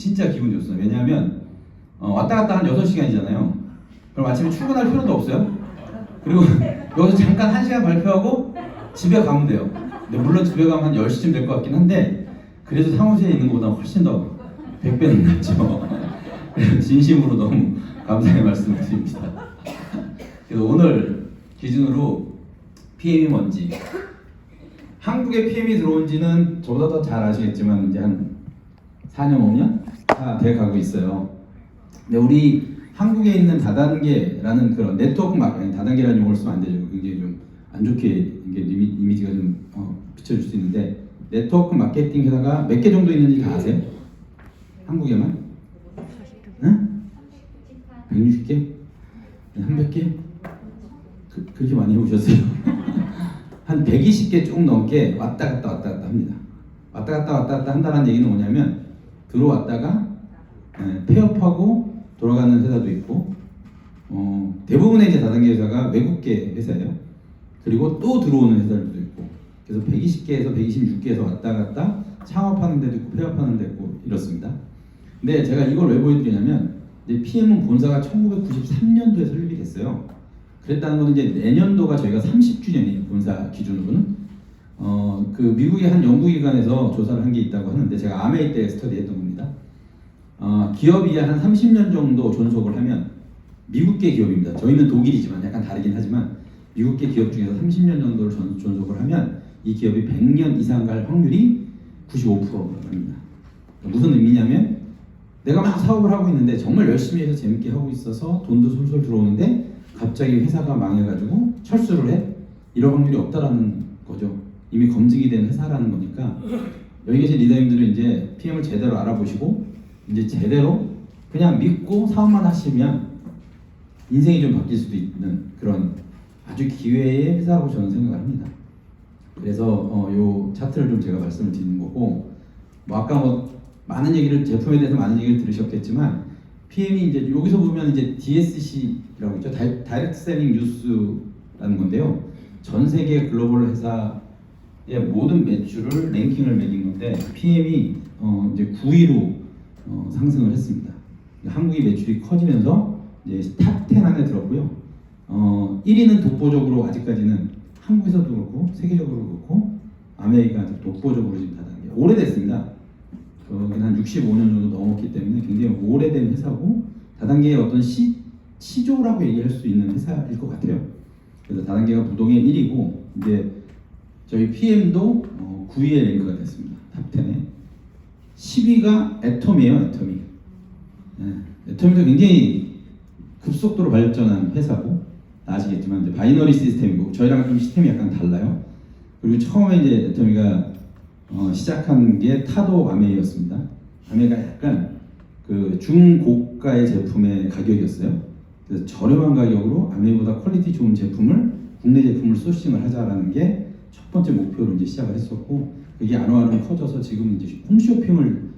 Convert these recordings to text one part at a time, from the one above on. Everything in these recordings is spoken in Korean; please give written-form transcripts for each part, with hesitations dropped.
진짜 기분 좋습니다. 왜냐하면 왔다 갔다 한 6시간이잖아요. 그럼 아침에 출근할 필요도 없어요. 그리고 여기서 잠깐 1시간 발표하고 집에 가면 돼요. 근데 물론 집에 가면 한 10시쯤 될 것 같긴 한데 그래도 사무실에 있는 것보다 훨씬 더 100배는 낫죠. 그래서 진심으로 너무 감사의 말씀을 드립니다. 그래서 오늘 기준으로 PM이 뭔지, 한국에 PM이 들어온 지는 저보다 더 잘 아시겠지만 이제 한 4년, 5년 다 돼 가고 있어요. 근데 우리 한국에 있는 다단계라는 그런 네트워크 마케팅, 다단계라는 용어를 쓰면 안 되죠. 굉장히 좀 안 좋게 이게 이미지가 좀 비춰질 수 있는데, 네트워크 마케팅 회사가 몇 개 정도 있는지 다 아세요? 한국에만? 응? 160개? 한 100개? 그렇게 많이 해보셨어요? 한 120개 쭉 넘게 왔다 갔다 합니다. 왔다 갔다 한다는 얘기는 뭐냐면 들어왔다가 폐업하고 돌아가는 회사도 있고, 대부분의 이제 다단계 회사가 외국계 회사예요. 그리고 또 들어오는 회사들도 있고, 그래서 120개에서 126개에서 왔다 갔다 창업하는 데도 있고 폐업하는 데도 있고 이렇습니다. 근데 제가 이걸 왜 보여드리냐면, PM은 본사가 1993년도에 설립이 됐어요. 그랬다는 건 이제 내년도가 저희가 30주년이에요. 본사 기준으로는. 그 미국의 한 연구기관에서 조사를 한 게 있다고 하는데, 제가 아메이 때 스터디했던 겁니다. 기업이 한 30년 정도 존속을 하면, 미국계 기업입니다. 저희는 독일이지만 약간 다르긴 하지만 미국계 기업 중에서 30년 정도를 존속을 하면 이 기업이 100년 이상 갈 확률이 95%입니다. 무슨 의미냐면, 내가 막 사업을 하고 있는데 정말 열심히 해서 재밌게 하고 있어서 돈도 솔솔 들어오는데 갑자기 회사가 망해가지고 철수를 해? 이런 확률이 없다라는 거죠. 이미 검증이 된 회사라는 거니까, 여기 계신 리더님들은 이제 PM을 제대로 알아보시고 이제 제대로 그냥 믿고 사업만 하시면 인생이 좀 바뀔 수도 있는 그런 아주 기회의 회사라고 저는 생각을 합니다. 그래서 요 차트를 좀 제가 말씀을 드리는 거고, 아까 많은 얘기를, 제품에 대해서 많은 얘기를 들으셨겠지만, PM이 이제 여기서 보면 이제 DSC라고 있죠. 다이렉트 셀링 뉴스라는 건데요. 전 세계 글로벌 회사의 모든 매출을 랭킹을 매긴 건데, PM이 이제 9위로 상승을 했습니다. 한국의 매출이 커지면서 이제 탑10 안에 들었고요. 1위는 독보적으로 아직까지는 한국에서도 그렇고 세계적으로 그렇고 아메리카 독보적으로 지금 다단계 오래됐습니다. 거기는 한 65년 정도 넘었기 때문에 굉장히 오래된 회사고, 다단계의 어떤 시조라고 얘기할 수 있는 회사일 것 같아요. 그래서 다단계가 부동의 1위고, 이제 저희 PM도 9위에 랭크가 됐습니다. 탑10에. 10위가 애톰이에요. 애톰이. 애톰도 굉장히 급속도로 발전한 회사고, 아시겠지만 이제 바이너리 시스템이고 저희랑 좀 시스템이 약간 달라요. 그리고 처음에 이제 애터미가 시작한 게 타도 아메이였습니다. 아메이가 약간 그 중고가의 제품의 가격이었어요. 그래서 저렴한 가격으로 아메이보다 퀄리티 좋은 제품을, 국내 제품을 소싱을 하자라는 게 첫 번째 목표로 이제 시작을 했었고, 그게 아노아노 커져서 지금 이제 홈쇼핑을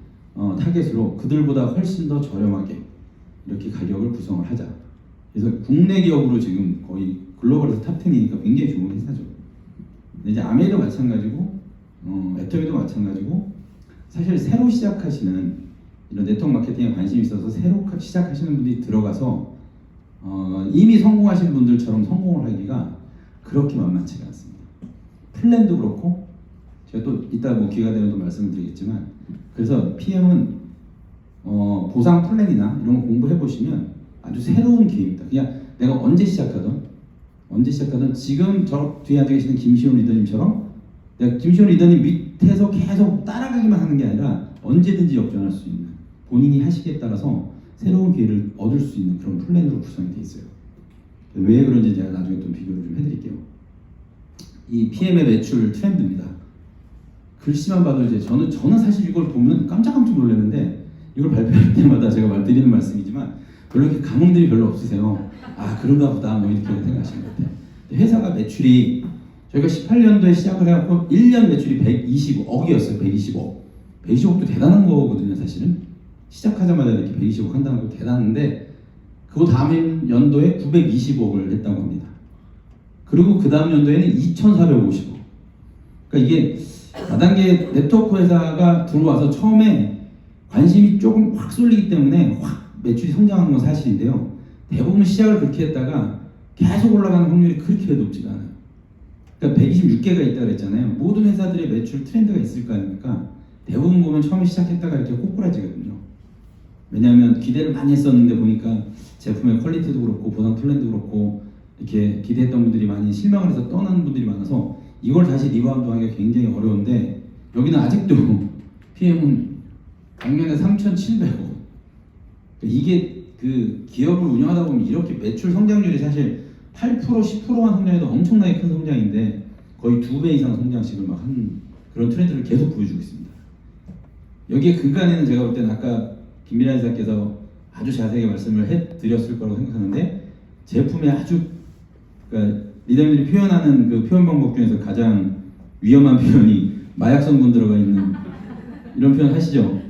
타겟으로 그들보다 훨씬 더 저렴하게 이렇게 가격을 구성을 하자. 그래서 국내 기업으로 지금 거의 글로벌에서 탑10이니까 굉장히 좋은 회사죠. 근데 이제 아메이도 마찬가지고, 애터미도 마찬가지고, 사실 새로 시작하시는 이런 네트워크 마케팅에 관심이 있어서 새로 시작하시는 분들이 들어가서 이미 성공하신 분들처럼 성공을 하기가 그렇게 만만치가 않습니다. 플랜도 그렇고, 제가 또 이따 기회가 되면 또 말씀을 드리겠지만, 그래서 PM은 보상 플랜이나 이런 거 공부해 보시면 아주 새로운 기회입니다. 그냥 내가 언제 시작하든 지금 저 뒤에 앉아 계시는 김시훈 리더님처럼 내가 김시훈 리더님 밑에서 계속 따라가기만 하는 게 아니라 언제든지 역전할 수 있는, 본인이 하시기에 따라서 새로운 기회를 얻을 수 있는 그런 플랜으로 구성이 되어 있어요. 왜 그런지 제가 나중에 또 비교를 좀 해드릴게요. 이 PM의 매출 트렌드입니다. 글씨만 봐도 이제 저는 사실 이걸 보면 깜짝 놀랐는데, 이걸 발표할 때마다 제가 드리는 말씀이지만 별로 이렇게 감흥들이 별로 없으세요. 아, 그런가 보다 이렇게 생각하시는 것 같아요. 회사가 매출이 저희가 18년도에 시작을 해갖고 1년 매출이 120억이었어요. 120억. 120억도 대단한 거거든요, 사실은. 시작하자마자 이렇게 120억 한다는 거 대단한데, 그 다음 연도에 920억을 했다고 합니다. 그리고 그 다음 연도에는 2,450억. 그러니까 이게 다단계 네트워크 회사가 들어와서 처음에 관심이 조금 확 쏠리기 때문에 확 매출이 성장하는 건 사실인데요. 대부분 시작을 그렇게 했다가 계속 올라가는 확률이 그렇게 높지가 않아요. 그러니까 126개가 있다고 그랬잖아요. 모든 회사들의 매출 트렌드가 있을 거 아닙니까? 대부분 보면 처음에 시작했다가 이렇게 꼬꾸라지거든요. 왜냐하면 기대를 많이 했었는데 보니까 제품의 퀄리티도 그렇고 보상 플랜도 그렇고 이렇게 기대했던 분들이 많이 실망을 해서 떠나는 분들이 많아서 이걸 다시 리바운드 하기가 굉장히 어려운데 여기는 아직도 PM은 작년에 3,700억. 이게 그 기업을 운영하다 보면 이렇게 매출 성장률이 사실 8% 10%만 성장해도 엄청나게 큰 성장인데 거의 2배 이상 성장씩을 막 한 그런 트렌드를 계속 보여주고 있습니다. 여기에 근간에는 제가 볼 때는 아까 김미란 이사께서 아주 자세하게 말씀을 해드렸을 거라고 생각하는데 제품의 아주 그러니까 리더들이 표현하는 그 표현 방법 중에서 가장 위험한 표현이 마약 성분 들어가 있는 이런 표현 하시죠?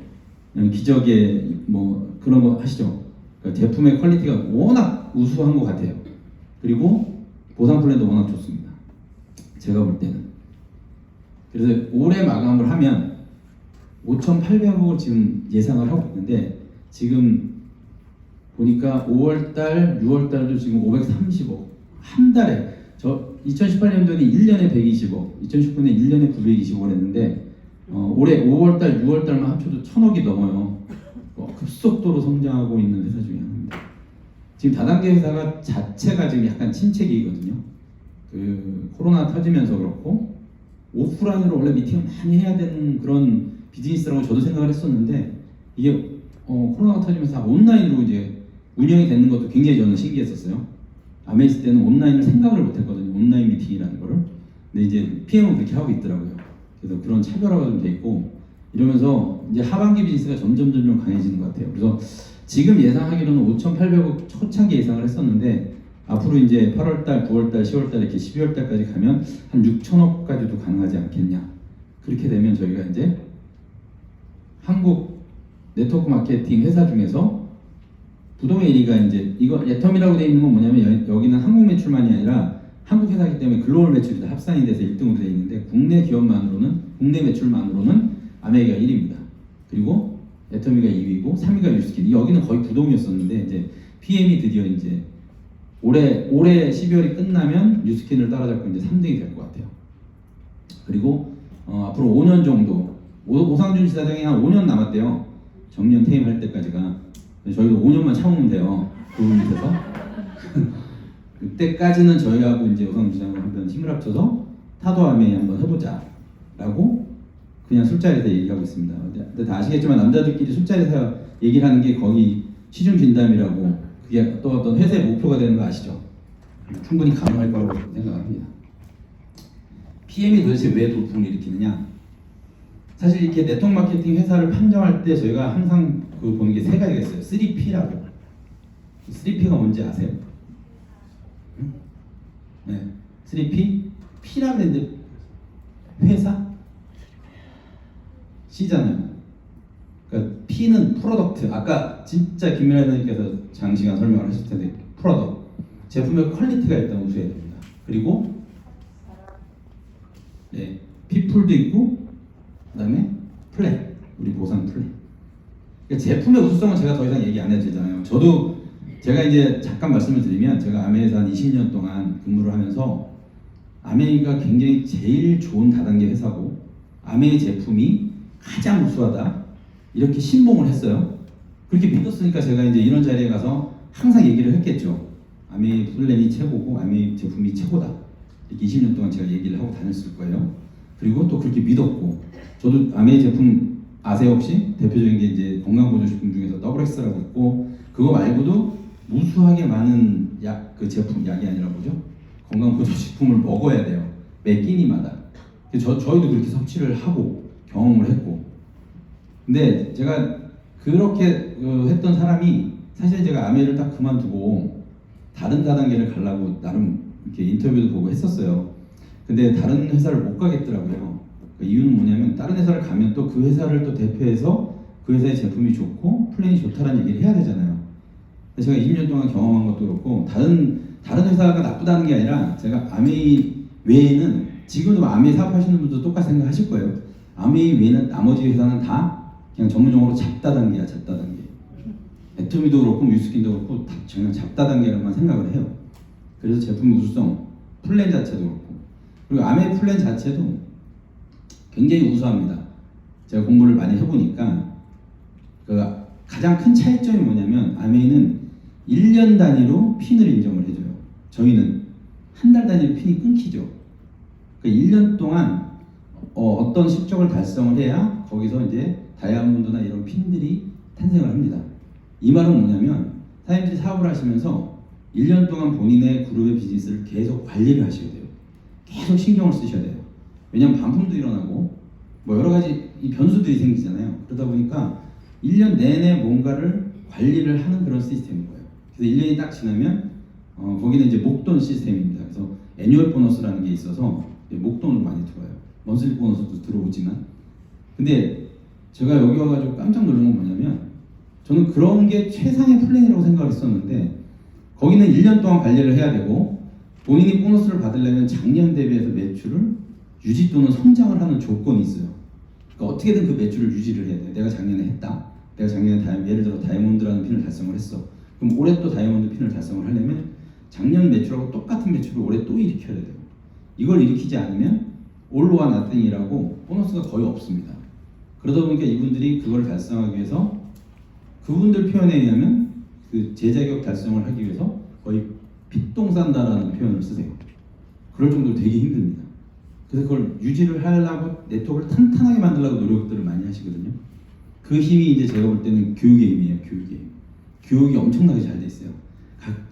기적의 뭐 그런 거 하시죠? 그러니까 제품의 퀄리티가 워낙 우수한 것 같아요. 그리고 보상 플랜도 워낙 좋습니다. 제가 볼 때는. 그래서 올해 마감을 하면 5,800억을 지금 예상을 하고 있는데 지금 보니까 5월달, 6월달도 지금 530억 한 달에 저 2018년도는 1년에 120억, 2019년에 1년에 920억을 했는데 올해 5월달, 6월달만 합쳐도 1,000억이 넘어요. 급속도로 성장하고 있는 회사 중에 하나입니다. 지금 다단계 회사가 자체가 지금 약간 침체기거든요. 그 코로나 터지면서 그렇고 오프라인으로 원래 미팅을 많이 해야 되는 그런 비즈니스라고 저도 생각을 했었는데 이게 코로나가 터지면서 다 온라인으로 이제 운영이 되는 것도 굉장히 저는 신기했었어요. 아메 있을 때는 온라인을 생각을 못했거든요. 온라인 미팅이라는 거를. 근데 이제 PM은 그렇게 하고 있더라고요. 그래서 그런 차별화가 좀 돼 있고 이러면서 이제 하반기 비즈니스가 점점 강해지는 것 같아요. 그래서 지금 예상하기로는 5,800억 초창기 예상을 했었는데 앞으로 이제 8월달, 9월달, 10월달 이렇게 12월달까지 가면 한 6천억까지도 가능하지 않겠냐. 그렇게 되면 저희가 이제 한국 네트워크 마케팅 회사 중에서 부동의 1위가 이제 이거 애텀이라고 되어 있는 건 뭐냐면 여기는 한국 매출만이 아니라 한국 회사이기 때문에 글로벌 매출이 다 합산이 돼서 1등으로 되어 있는데 국내 기업만으로는 국내 매출만으로는 아메리가 1위입니다. 그리고 애터미가 2위고 3위가 유스킨. 여기는 거의 부동이었었는데 이제 PM이 드디어 이제 올해 12월이 끝나면 유스킨을 따라잡고 이제 3등이 될 것 같아요. 그리고 앞으로 5년 정도 오상준 지사장이 한 5년 남았대요. 정년 퇴임할 때까지가. 저희도 5년만 참으면 돼요. 그분 밑에서. 그때까지는 저희하고 이제 오상준 지사장과 한번 힘을 합쳐서 타도아메 한번 해보자 라고 그냥 술자리에서 얘기하고 있습니다. 근데 다 아시겠지만 남자들끼리 술자리에서 얘기를 하는 게 거의 시중 진담이라고 그게 또 어떤 회사의 목표가 되는 거 아시죠? 충분히 가능할 거라고 생각합니다. PM이 도대체 왜 돌풍을 일으키느냐? 사실 이렇게 네트워크 마케팅 회사를 판정할 때 저희가 항상 그 보는 게 세 가지가 있어요. 3P라고. 3P가 뭔지 아세요? 네. 3P? P라고 했는데 회사? C잖아요. 그러니까 P는 프로덕트. 아까 진짜 김민아 선생님께서 장시간 설명을 하실 텐데 프로덕트. 제품의 퀄리티가 일단 우수해야 됩니다. 그리고 네, 피플도 있고 그다음에 플랜. 우리 보상 플랜. 그러니까 제품의 우수성은 제가 더 이상 얘기 안 해도 되잖아요. 저도 제가 이제 잠깐 말씀을 드리면 제가 아메에서 한 20년 동안 근무를 하면서 아메이가 굉장히 제일 좋은 다단계 회사고 아메이 제품이 가장 우수하다 이렇게 신봉을 했어요. 그렇게 믿었으니까 제가 이제 이런 자리에 가서 항상 얘기를 했겠죠. 아메이 플랜이 최고고 아메이 제품이 최고다. 이렇게 20년 동안 제가 얘기를 하고 다녔을 거예요. 그리고 또 그렇게 믿었고 저도 아메이 제품 아세요 혹시? 대표적인 게 이제 건강보조식품 중에서 더블엑스라고 있고 그거 말고도 무수하게 많은 약, 그 제품, 약이 아니라 뭐죠? 건강보조식품을 먹어야 돼요. 매 끼니마다. 저희도 그렇게 섭취를 하고 경험을 했고 근데 제가 그렇게 했던 사람이 사실 제가 아메를 딱 그만두고 다른 다단계를 가려고 나름 이렇게 인터뷰도 보고 했었어요. 근데 다른 회사를 못 가겠더라고요. 그 이유는 뭐냐면 다른 회사를 가면 또 그 회사를 또 대표해서 그 회사의 제품이 좋고 플랜이 좋다라는 얘기를 해야 되잖아요. 제가 20년 동안 경험한 것도 그렇고 다른 회사가 나쁘다는 게 아니라 제가 아메이 외에는 지금도 아메이 사업하시는 분도 똑같이 생각하실 거예요. 아메이 외에는 나머지 회사는 다 그냥 전문 용어로 잡다 단계야, 잡다 단계. 애터미도 그렇고 뮤스킨도 그렇고 다 그냥 잡다 단계로만 생각을 해요. 그래서 제품 우수성, 플랜 자체도 그렇고, 그리고 아메 플랜 자체도 굉장히 우수합니다. 제가 공부를 많이 해보니까 그 가장 큰 차이점이 뭐냐면 아메이는 1년 단위로 핀을 인정을 해줘요. 저희는 한 달 단위로 핀이 끊기죠. 그 1년 동안 어떤 실적을 달성을 해야 거기서 이제 다이아몬드나 이런 핀들이 탄생을 합니다. 이 말은 뭐냐면 사장님들이 사업을 하시면서 1년 동안 본인의 그룹의 비즈니스를 계속 관리를 하셔야 돼요. 계속 신경을 쓰셔야 돼요. 왜냐면 반품도 일어나고 뭐 여러 가지 이 변수들이 생기잖아요. 그러다 보니까 1년 내내 뭔가를 관리를 하는 그런 시스템인 거예요. 그래서 1년이 딱 지나면 거기는 이제 목돈 시스템입니다. 그래서 애뉴얼 보너스라는 게 있어서 목돈으로 많이 들어와요. 먼슬리 보너스도 들어오지만, 근데 제가 여기 와가지고 깜짝 놀란 건 뭐냐면 저는 그런 게 최상의 플랜이라고 생각을 했었는데 거기는 1년 동안 관리를 해야 되고 본인이 보너스를 받으려면 작년 대비해서 매출을 유지 또는 성장을 하는 조건이 있어요. 그러니까 어떻게든 그 매출을 유지를 해야 돼요. 내가 작년에 했다. 내가 작년에 예를 들어 다이아몬드라는 핀을 달성을 했어. 그럼 올해 또 다이아몬드 핀을 달성을 하려면 작년 매출하고 똑같은 매출을 올해 또 일으켜야 돼요. 이걸 일으키지 않으면 올로와 나띵이라고 보너스가 거의 없습니다. 그러다 보니까 이분들이 그걸 달성하기 위해서 그분들 표현에 의하면 그 제자격 달성을 하기 위해서 거의 핏똥 싼다라는 표현을 쓰세요. 그럴 정도로 되게 힘듭니다. 그래서 그걸 유지를 하려고 네트워크를 탄탄하게 만들려고 노력들을 많이 하시거든요. 그 힘이 이제 제가 볼 때는 교육의 힘이에요. 교육의 힘. 교육이 엄청나게 잘 돼 있어요.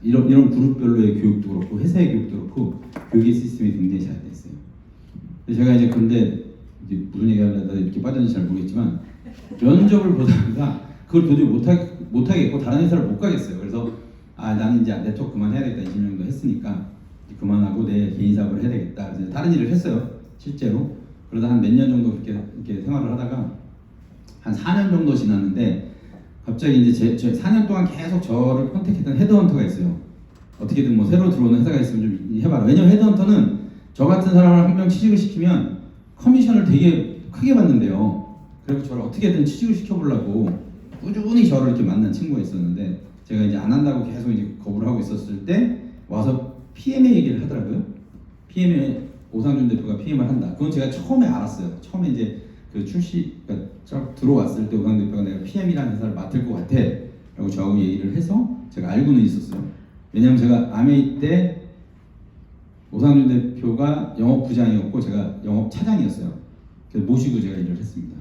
이런 그룹별로의 교육도 그렇고 회사의 교육도 그렇고 교육의 시스템이 굉장히 잘 돼 있어요. 제가 이제 근데 이제 무슨 얘기하려다 이렇게 빠졌는지 잘 모르겠지만 면접을 보다가 그걸 도저히 못하겠고 다른 회사를 못 가겠어요. 그래서 나는 이제 네트워크 그만해야겠다. 20년도 했으니까 그만하고 내 개인 사업을 해야 되겠다. 그래서 다른 일을 했어요. 실제로. 그러다 한 몇 년 정도 이렇게 생활을 하다가 한 4년 정도 지났는데 갑자기 이제 제 4년 동안 계속 저를 컨택했던 헤드헌터가 있어요. 어떻게든 뭐 새로 들어오는 회사가 있으면 좀 해봐라. 왜냐면 헤드헌터는 저 같은 사람을 한 명 취직을 시키면 커미션을 되게 크게 받는데요. 그래서 저를 어떻게든 취직을 시켜보려고 꾸준히 저를 이렇게 만난 친구가 있었는데 제가 이제 안 한다고 계속 이제 거부를 하고 있었을 때 와서 PM의 얘기를 하더라고요. PM의 오상준 대표가 PM을 한다. 그건 제가 처음에 알았어요. 처음에 이제 그 그러니까 들어왔을 때 오상 대표가 내가 PM이라는 회사를 맡을 것 같아 라고 저하고 얘기를 해서 제가 알고는 있었어요. 왜냐면 제가 아메이 때 오상준 대표가 영업부장이었고 제가 영업차장이었어요. 그래서 모시고 제가 일을 했습니다.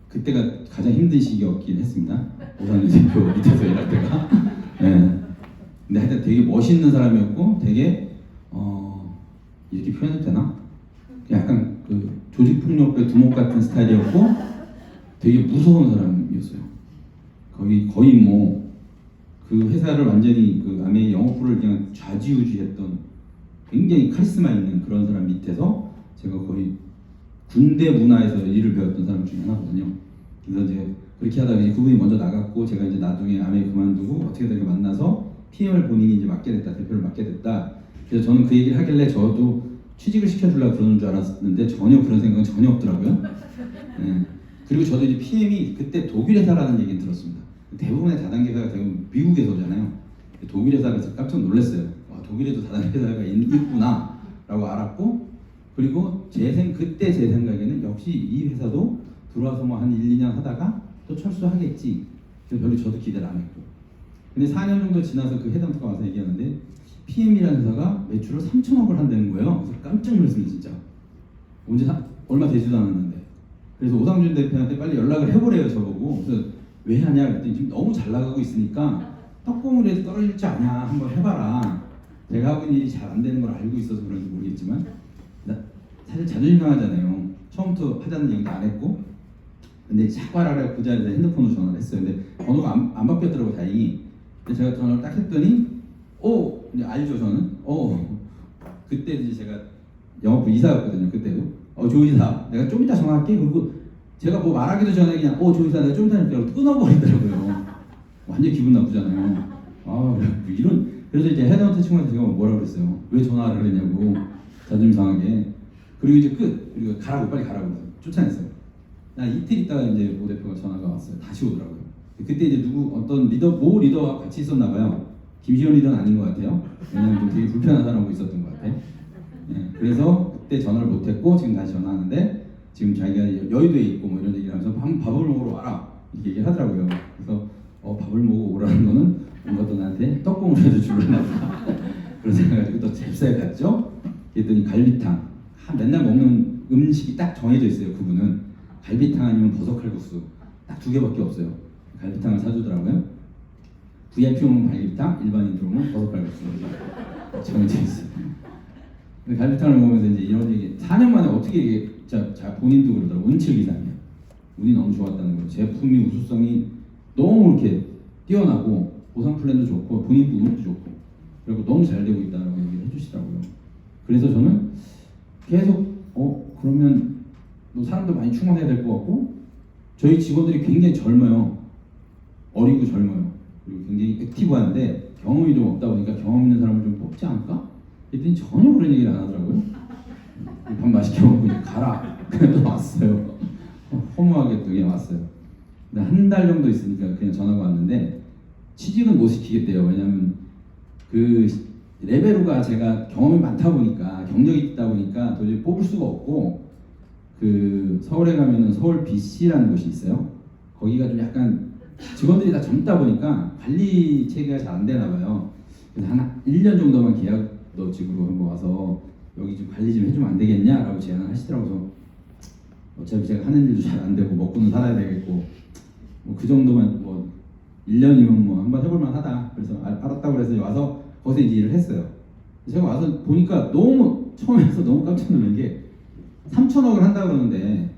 그때가 가장 힘든 시기였긴 했습니다. 오상준 대표 밑에서 일할 때가. 네. 근데 하여튼 되게 멋있는 사람이었고 되게 이렇게 표현해도 되나? 약간 그 조직폭력배 두목 같은 스타일이었고 되게 무서운 사람이었어요. 거의 뭐 그 회사를 완전히 그 아메이 영업부를 그냥 좌지우지했던 굉장히 카리스마 있는 그런 사람 밑에서 제가 거의 군대 문화에서 일을 배웠던 사람 중에 하나거든요. 그래서 이제 그렇게 하다가 이제 그분이 먼저 나갔고 제가 이제 나중에 아메이 그만두고 어떻게든 만나서 PM을 본인이 이제 맡게 됐다, 대표를 맡게 됐다. 그래서 저는 그 얘기를 하길래 저도 취직을 시켜주려고 그러는 줄 알았는데 전혀 그런 생각은 전혀 없더라고요. 네. 그리고 저도 이제 PM이 그때 독일 회사라는 얘기는 들었습니다. 대부분의 다단계 회사가 대부분 미국 회사잖아요. 독일 회사라서 깜짝 놀랐어요. 독일에도 다단계 회사가 있구나 라고 알았고, 그리고 그때 제 생각에는 역시 이 회사도 들어와서 뭐 한 1, 2년 하다가 또 철수하겠지. 그래서 별로 저도 기대를 안 했고. 근데 4년 정도 지나서 그 헤드헌터가 와서 얘기하는데 PM이라는 회사가 매출을 3천억을 한다는 거예요. 그래서 깜짝 놀랐습니다. 진짜. 얼마 되지도 않았는데. 그래서 오상준 대표한테 빨리 연락을 해보래요. 저보고. 그래서 왜 하냐 그랬더니 지금 너무 잘 나가고 있으니까 떡고물에도 떨어질 줄 아냐 한번 해봐라. 제가 하고 있는 일이 잘 안 되는 걸 알고 있어서 그런지 모르겠지만 사실 자존심 상하잖아요. 처음부터 하자는 얘기도 안 했고, 근데 자과라고 그 자리에서 핸드폰으로 전화를 했어요. 근데 번호가 안 바뀌었더라고 다행히. 근데 제가 전화를 딱 했더니 이제 알죠 저는. 그때 이제 제가 영업부 이사였거든요. 그때도 조 이사 내가 좀 이따 전화할게. 그리고 제가 뭐 말하기도 전에 그냥 조 이사 내가 좀 이따 할게 하고 끊어버리더라고요. 완전 기분 나쁘잖아요. 그래서 이제 헤드헌터 친구한테 제가 뭐라고 그랬어요. 왜 전화를 했냐고 자존심 상하게. 그리고 이제 그리고 빨리 가라고 쫓아냈어요. 한 이틀 있다가 이제 모 대표가 전화가 왔어요. 다시 오더라고요. 그때 이제 어떤 모 리더와 같이 있었나 봐요. 김시현 리더는 아닌 것 같아요. 왜냐면 좀 되게 불편한 사람하고 있었던 것 같아요. 예, 그래서 그때 전화를 못했고 지금 다시 전화하는데 지금 자기가 여의도에 있고 뭐 이런 얘기를 하면서 밥을 먹으러 와라 이렇게 얘기를 하더라고요. 그래서 밥을 먹으러 오라는 거는 뭔가 또 나한테 떡국물이라도 주려나 보다 그런 생각을 가지고 또 잽싸게 갔죠. 그랬더니 갈비탕 맨날 먹는 음식이 딱 정해져 있어요. 그분은 갈비탕 아니면 버섯칼국수 딱 2개밖에 없어요. 갈비탕을 사주더라고요. VIP 오면 갈비탕, 일반인 들어오면 버섯칼국수 정해져 있어요. 갈비탕을 먹으면서 이제 이런 얘기 4년 만에 어떻게 이게 자 본인도 그러더라고. 운칠기삼이야. 운이 너무 좋았다는 거예요. 제품이 우수성이 너무 이렇게 뛰어나고 보상 플랜도 좋고 본인도 운도 좋고 그리고 너무 잘 되고 있다고 얘기를 해주시더라고요. 그래서 저는 계속 그러면 뭐 사람도 많이 충원해야 될 것 같고 저희 직원들이 굉장히 젊어요. 어리고 젊어요. 그리고 굉장히 액티브한데 경험이 좀 없다 보니까 경험 있는 사람을 좀 뽑지 않을까? 그랬더니 전혀 그런 얘기를 안 하더라고요. 밥 맛있게 먹고 이제 가라. 그래도 왔어요. 허무하게 또 그냥 왔어요. 근데 한 달 정도 있으니까 그냥 전화가 왔는데 취직은 못 시키겠대요. 왜냐면 그 레베루가 제가 경험이 많다 보니까 경력이 있다 보니까 도저히 뽑을 수가 없고 그 서울에 가면은 서울 BC라는 곳이 있어요. 거기가 좀 약간 직원들이 다 젊다 보니까 관리 체계가 잘 안 되나 봐요. 그래서 한 1년 정도만 계약직으로 한번 와서 여기 좀 관리 좀 해주면 안 되겠냐라고 제안을 하시더라고요. 어차피 제가 하는 일도 잘 안 되고 먹고는 살아야 되겠고 뭐 그 정도만 뭐 1년이면 뭐 한번 해볼만 하다. 그래서 알았다고 그래서 와서 거기서 이제 일을 했어요. 제가 와서 보니까 너무 처음에서 너무 깜짝 놀란 게 3천억을 한다 그러는데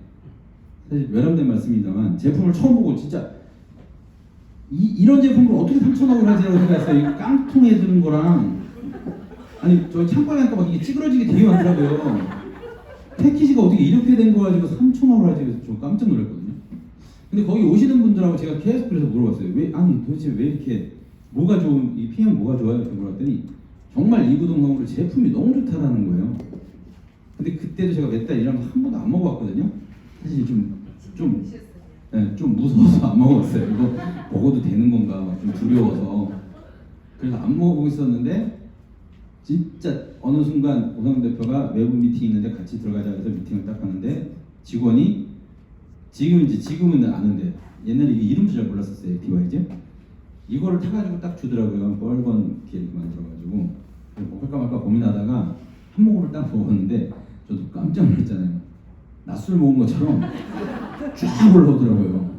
사실 외람된 말씀입니다만 제품을 처음 보고 진짜 이런 제품을 어떻게 3천억을 하지라고 생각했어요. 이 깡통에 드는 거랑 아니 저 창고에 가니까 막 이게 찌그러지게 되게 많더라고요. 패키지가 어떻게 이렇게 된 거 가지고 3천억을 하지 그래서 좀 깜짝 놀랐거든요. 근데 거기 오시는 분들하고 제가 계속 그래서 물어봤어요. 도대체 왜 이렇게 뭐가 좋은 이 PM 뭐가 좋아요? 이렇게 물어봤더니 정말 이구동성으로 제품이 너무 좋다라는 거예요. 근데 그때도 제가 몇 달 일하면서 한 번도 안 먹어봤거든요. 사실 좀 무서워서 안 먹어봤어요. 이거 먹어도 되는 건가 좀 두려워서 그래서 안 먹어보고 있었는데 진짜 어느 순간 오상훈 대표가 외부 미팅이 있는데 같이 들어가자 해서 미팅을 딱 하는데 직원이 지금은 아는데 옛날에 이게 이름도 잘 몰랐었어요. 액티바이즈 이거를 타가지고 딱 주더라고요. 뻘건 이렇게 만들어가지고 먹을까 말까 고민하다가 한 모금을 딱 먹었는데 저도 깜짝 놀랐잖아요. 낮술 먹은 것처럼 쫙 올라오더라고요.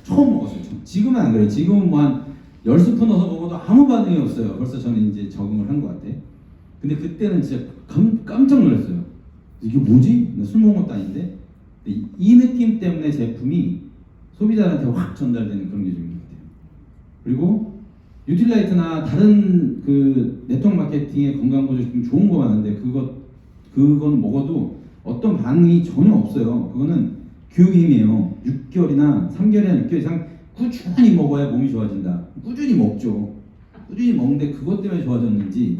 처음 먹었어요. 지금은 안 그래요. 지금은 뭐 한 10스푼 넣어서 먹어도 아무 반응이 없어요. 벌써 저는 이제 적응을 한 것 같아. 근데 그때는 진짜 깜짝 놀랐어요. 이게 뭐지? 나 술 먹은 것도 아닌데 이 느낌 때문에 제품이 소비자한테 확 전달되는 그런 게 좀 있는 것 같아요. 그리고 뉴트리라이트나 다른 그 네트워크 마케팅의 건강보조식품 좋은 거 많은데 그건 먹어도 어떤 반응이 전혀 없어요. 그거는 교육의 힘이에요. 6개월이나 3개월이나 6개월 이상 꾸준히 먹어야 몸이 좋아진다. 꾸준히 먹죠. 꾸준히 먹는데 그것 때문에 좋아졌는지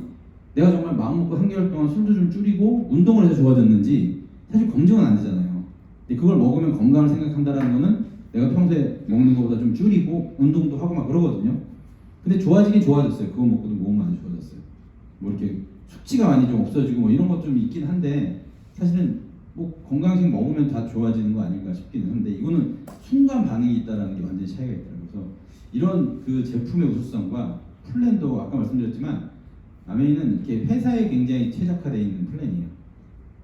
내가 정말 마음 먹고 3개월 동안 술도 좀 줄이고 운동을 해서 좋아졌는지 사실 검증은 안 되잖아요. 근데 그걸 먹으면 건강을 생각한다는 거는 내가 평소에 먹는 것보다 좀 줄이고 운동도 하고 막 그러거든요. 근데 좋아지긴 좋아졌어요. 그거 먹고도 몸은 많이 좋아졌어요. 뭐 이렇게 숙취가 많이 좀 없어지고 뭐 이런 것 좀 있긴 한데 사실은 뭐 건강식 먹으면 다 좋아지는 거 아닌가 싶기는 한데 이거는 순간 반응이 있다는 게 완전히 차이가 있더라고요. 그래서 이런 그 제품의 우수성과 플랜도 아까 말씀드렸지만 아메이는 이렇게 회사에 굉장히 최적화되어 있는 플랜이에요.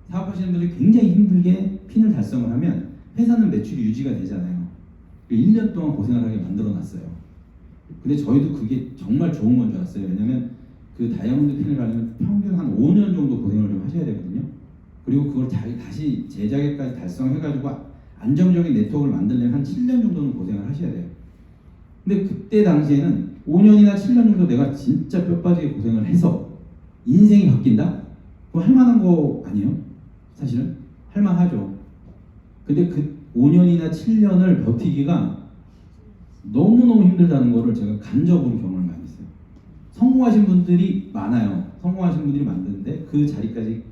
사업하시는 분들이 굉장히 힘들게 핀을 달성을 하면 회사는 매출이 유지가 되잖아요. 1년 동안 고생을 하게 만들어 놨어요. 근데 저희도 그게 정말 좋은 건 줄 알았어요. 왜냐면 그 다이아몬드 핀을 가려면 평균 한 5년 정도 고생을 좀 하셔야 되거든요. 그리고 그걸 다시 제자계까지 달성해가지고 안정적인 네트워크를 만들려면 한 7년 정도는 고생을 하셔야 돼요. 근데 그때 당시에는 5년이나 7년 정도 내가 진짜 뼈 빠지게 고생을 해서 인생이 바뀐다? 그거 할 만한 거 아니에요? 사실은? 할 만하죠. 근데 그 5년이나 7년을 버티기가 너무너무 힘들다는 거를 제가 간접으로 경험을 많이 했어요. 성공하신 분들이 많아요. 성공하신 분들이 많은데 그 자리까지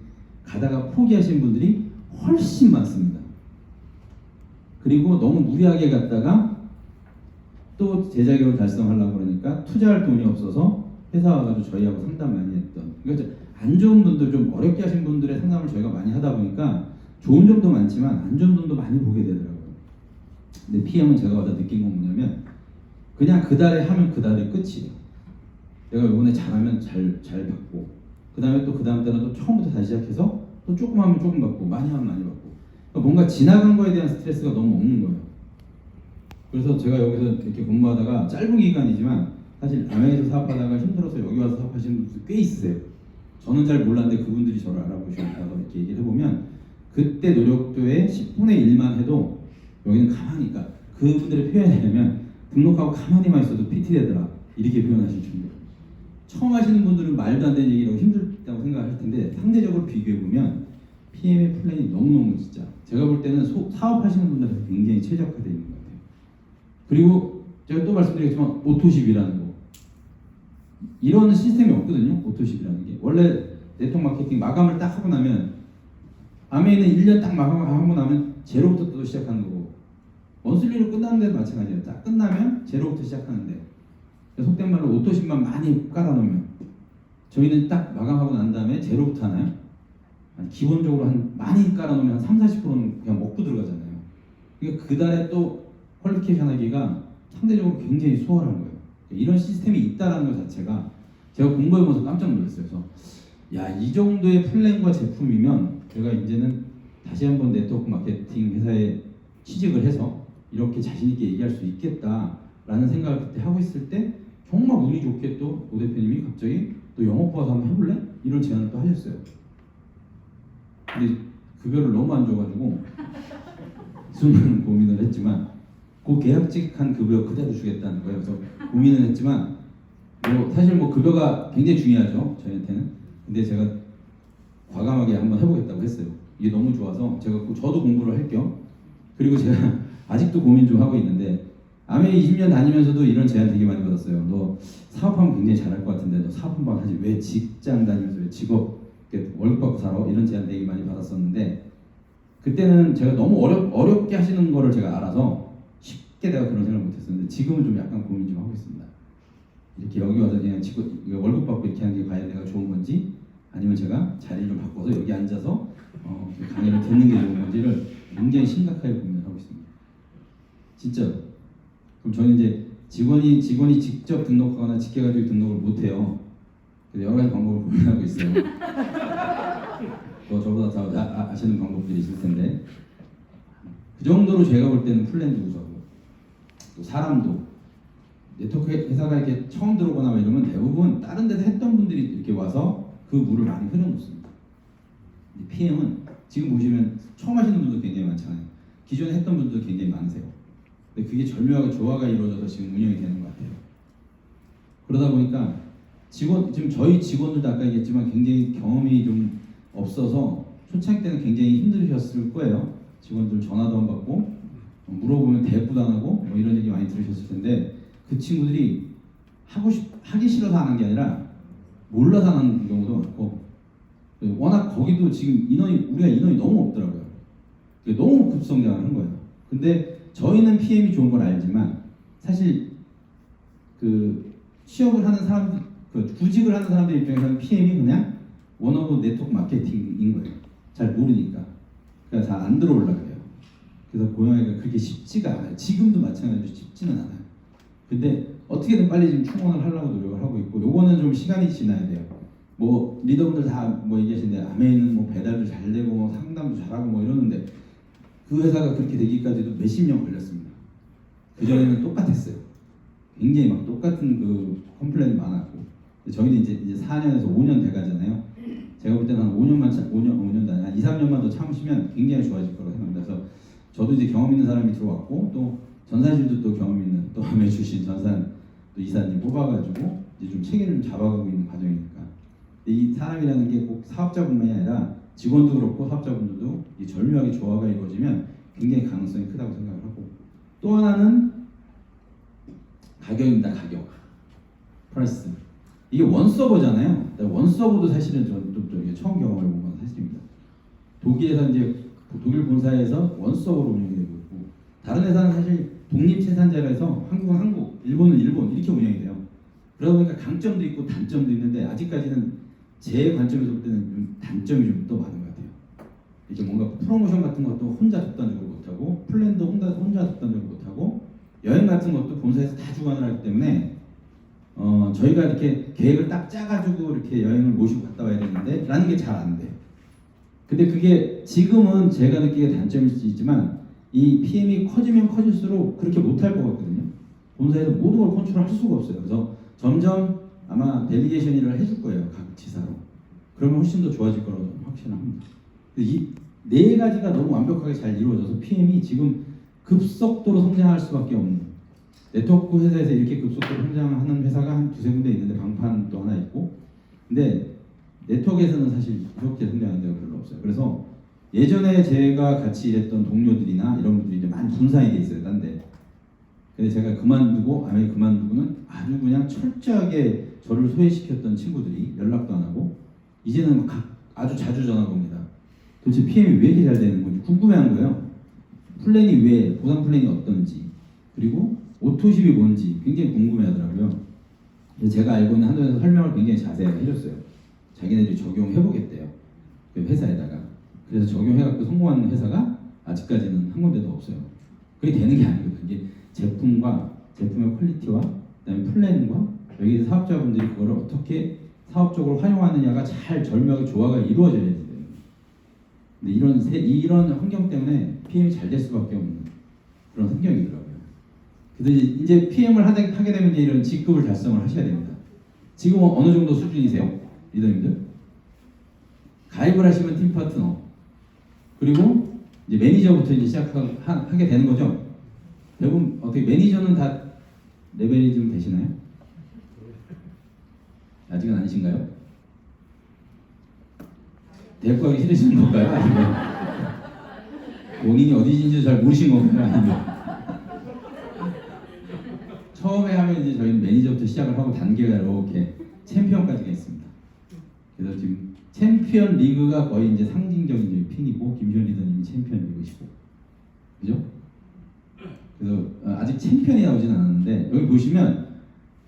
가다가 포기하신 분들이 훨씬 많습니다. 그리고 너무 무리하게 갔다가 또 제자격을 달성하려고 그러니까 투자할 돈이 없어서 회사 와가지고 저희하고 상담 많이 했던. 그러니까 안 좋은 분들, 좀 어렵게 하신 분들의 상담을 저희가 많이 하다 보니까 좋은 점도 많지만 안 좋은 점도 많이 보게 되더라고요. 근데 PM은 제가 와서 느낀 건 뭐냐면 그냥 그 달에 하면 그 달에 끝이에요. 내가 이번에 잘하면 잘 받고, 그 다음에 또 그 다음 달은 또 처음부터 다시 시작해서 또 조금 하면 조금 받고, 많이 하면 많이 받고, 그러니까 뭔가 지나간 거에 대한 스트레스가 너무 없는 거예요. 그래서 제가 여기서 이렇게 근무하다가 짧은 기간이지만 사실 아메에서 사업하다가 힘들어서 여기 와서 사업하시는 분들 꽤 있으세요. 저는 잘 몰랐는데 그분들이 저를 알아보시고 이렇게 얘기를 해보면 그때 노력도의 10분의 1만 해도 여기는 가만히, 그러니까 그분들의 표현이라면 등록하고 가만히만 있어도 PT 되더라, 이렇게 표현하실 정도로. 처음 하시는 분들은 말도 안 되는 얘기라고 힘들다고 생각할 텐데 상대적으로 비교해보면 PM의 플랜이 너무너무 진짜 제가 볼 때는 사업하시는 분들한테 굉장히 최적화되어 있는 것 같아요. 그리고 제가 또 말씀드리겠지만 오토십이라는 거, 이런 시스템이 없거든요. 오토십이라는 게 원래 네트워크 마케팅 마감을 딱 하고 나면 아메이는 1년 딱 마감하고 나면 제로부터 또 시작하는 거고, 원슬리로 끝나는 데도 마찬가지예요. 딱 끝나면 제로부터 시작하는데, 속된 말로 오토십만 많이 깔아놓으면, 저희는 딱 마감하고 난 다음에 제로부터 하나요? 기본적으로 한 많이 깔아놓으면 한 30-40%는 그냥 먹고 들어가잖아요. 그러니까 그 달에 또 퀄리피케이션 하기가 상대적으로 굉장히 수월한 거예요. 이런 시스템이 있다는 것 자체가 제가 공부해보면서 깜짝 놀랐어요. 그래서 야, 이 정도의 플랜과 제품이면 제가 이제는 다시 한번 네트워크 마케팅 회사에 취직을 해서 이렇게 자신 있게 얘기할 수 있겠다라는 생각을 그때 하고 있을 때 정말 운이 좋게 또 오 대표님이 갑자기 또 영업 봐서 한번 해볼래? 이런 제안을 또 하셨어요. 근데 급여를 너무 안 줘가지고 수많은 고민을 했지만 그 계약직한 급여 그대로 주겠다는 거예요. 그래서 고민을 했지만 뭐 사실 뭐 급여가 굉장히 중요하죠, 저희한테는. 근데 제가 과감하게 한번 해보겠다고 했어요. 이게 너무 좋아서 제가 저도 공부를 할 겸, 그리고 제가 아직도 고민 좀 하고 있는데 아메 20년 다니면서도 이런 제안 되게 많이 받았어요. 너 사업하면 굉장히 잘할 것 같은데 너 사업 한번 하지 왜 직장 다니면서 왜 직업 월급 받고 살아? 이런 제안 되게 많이 받았었는데 그때는 제가 너무 어렵게 하시는 거를 제가 알아서 쉽게 내가 그런 생각을 못했었는데 지금은 좀 약간 고민 좀 하고 있습니다. 이렇게 여기 와서 그냥 월급 받고 이렇게 하는 게 과연 내가 좋은 건지, 아니면 제가 자리를 좀 바꿔서 여기 앉아서 강의를 듣는 게 좋은 건지를 굉장히 심각하게 고민을 하고 있습니다. 진짜. 그럼 저는 이제 직원이 직접 등록하거나 직계가지고 등록을 못해요. 그래서 여러 가지 방법을 고민하고 있어요. 저보다 더 아시는 방법들이 있을 텐데, 그 정도로 제가 볼 때는 플랜도 우수하고 또 사람도, 네트워크 회사가 이렇게 처음 들어오거나 이러면 대부분 다른 데서 했던 분들이 이렇게 와서 그 물을 많이 흐려놓습니다. PM은 지금 보시면 처음 하시는 분도 굉장히 많잖아요. 기존에 했던 분도 굉장히 많으세요. 근데 그게 절묘하게 조화가 이루어져서 지금 운영이 되는 것 같아요. 그러다 보니까 지금 저희 직원들도 아까 얘기했지만 굉장히 경험이 좀 없어서 초창기 때는 굉장히 힘들으셨을 거예요. 직원들 전화도 안 받고 물어보면 대꾸도 안 하고 뭐 이런 얘기 많이 들으셨을 텐데, 그 친구들이 하기 싫어서 하는 게 아니라 몰라서 하는 경우도 많고, 워낙 거기도 지금 우리가 인원이 너무 없더라고요. 너무 급성장을 한 거예요. 근데 저희는 PM이 좋은 걸 알지만 사실 그 취업을 하는 사람들, 구직을 하는 사람들 입장에서는 PM이 그냥 원어브 네트워크 마케팅인 거예요. 잘 모르니까. 그러니까 잘 안 들어올라 그래요. 그래서 고용하기가 그렇게 쉽지가 않아요. 지금도 마찬가지로 쉽지는 않아요. 근데 어떻게든 빨리 지금 충원을 하려고 노력을 하고 있고, 요거는 좀 시간이 지나야 돼요. 뭐 리더분들 다 뭐 얘기하시는데 아메이는 뭐 배달도 잘 되고 뭐 상담도 잘하고 뭐 이러는데 그 회사가 그렇게 되기까지도 몇십 년 걸렸습니다. 그전에는 똑같았어요. 굉장히 막 똑같은 그 컴플레인이 많았고, 저희는 이제 4년에서 5년 돼가잖아요. 제가 볼 때는 한 5년도 아니라 한 2, 3년만 더 참으시면 굉장히 좋아질 거라고 생각합니다. 그래서 저도 이제 경험 있는 사람이 들어왔고, 또 전산실도 또 경험 있는 또 아메 출신 전산 또 이사님 뽑아가지고 이제 좀 체계를 좀 잡아가고 있는 과정이니까. 이 사람이라는 게 꼭 사업자분만이 아니라 직원도 그렇고 사업자분들도 이 절묘하게 조화가 이루어지면 굉장히 가능성이 크다고 생각을 하고, 또 하나는 가격입니다. 가격. 프라이스. 이게 원서버잖아요. 원서버도 사실은 좀 처음 경험해본 건 사실입니다. 독일에서 이제 독일 본사에서 원서버로 운영이 되고 있고, 다른 회사는 사실 독립 생산자라서 한국은 한국, 일본은 일본 이렇게 운영이 돼요. 그러다 보니까 강점도 있고 단점도 있는데 아직까지는 제 관점에서 볼 때는 좀 단점이 좀 더 많은 것 같아요. 이게 뭔가 프로모션 같은 것도 혼자 독단적으로 못하고 플랜도 혼자 독단적으로 못하고 여행 같은 것도 본사에서 다 주관을 하기 때문에 저희가 이렇게 계획을 딱 짜가지고 이렇게 여행을 모시고 갔다 와야 되는데 라는 게 잘 안 돼요. 근데 그게 지금은 제가 느끼기에 단점일 수 있지만 이 PM이 커지면 커질수록 그렇게 못할 것 같거든요. 본사에서 모든 걸 컨트롤할 수가 없어요. 그래서 점점 아마 델리게이션 일을 해줄 거예요. 각 지사로. 그러면 훨씬 더 좋아질 거라고 확신합니다. 이 네 가지가 너무 완벽하게 잘 이루어져서 PM이 지금 급속도로 성장할 수밖에 없는, 네트워크 회사에서 이렇게 급속도로 성장하는 회사가 한 두세 군데 있는데 방판도 하나 있고, 근데 네트워크에서는 사실 이렇게 성장하는 데가 별로 없어요. 그래서 예전에 제가 같이 일했던 동료들이나 이런 분들이 이제 많이 분산이 돼 있어요, 딴 데. 근데 제가 그만두고, 아메리 그만두고는 아주 그냥 철저하게 저를 소외시켰던 친구들이 연락도 안 하고, 이제는 아주 자주 전화가 옵니다. 도대체 PM이 왜 이렇게 잘 되는 건지 궁금해한 거예요. 플랜이 왜, 보상 플랜이 어떤지, 그리고 오토십이 뭔지 굉장히 궁금해하더라고요. 그래서 제가 알고 있는 한도 회사 설명을 굉장히 자세하게 해줬어요. 자기네들이 적용해보겠대요. 그 회사에다가. 그래서 적용해갖고 성공하는 회사가 아직까지는 한 군데도 없어요. 그게 되는 게 아니거든요. 이게 제품과 제품의 퀄리티와 그다음에 플랜과 여기 사업자분들이 그거를 어떻게 사업적으로 활용하느냐가 잘 절묘하게 조화가 이루어져야 돼요. 근데 이런 환경 때문에 PM이 잘 될 수밖에 없는 그런 환경이더라고요. 그래서 이제 PM을 하게 되면 이제 이런 직급을 달성을 하셔야 됩니다. 지금 어느 정도 수준이세요? 리더님들? 가입을 하시면 팀 파트너, 그리고 이제 매니저부터 이제 시작하게 되는 거죠. 대부분 어떻게 매니저는 다 레벨이 좀 되시나요? 아직은 아니신가요? 대학 가기 싫으신 건가요? 아니면 본인이 어디인지 잘 모르신 건가요? 아니면 처음에 하면 이제 저희는 매니저부터 시작을 하고 단계가 이렇게 챔피언까지가 있습니다. 그래서 지금 챔피언 리그가 거의 이제 상징적인 핀이고 김시현 리더님이 챔피언 리그시고, 그죠? 그래서 아직 챔피언이 나오진 않았는데 여기 보시면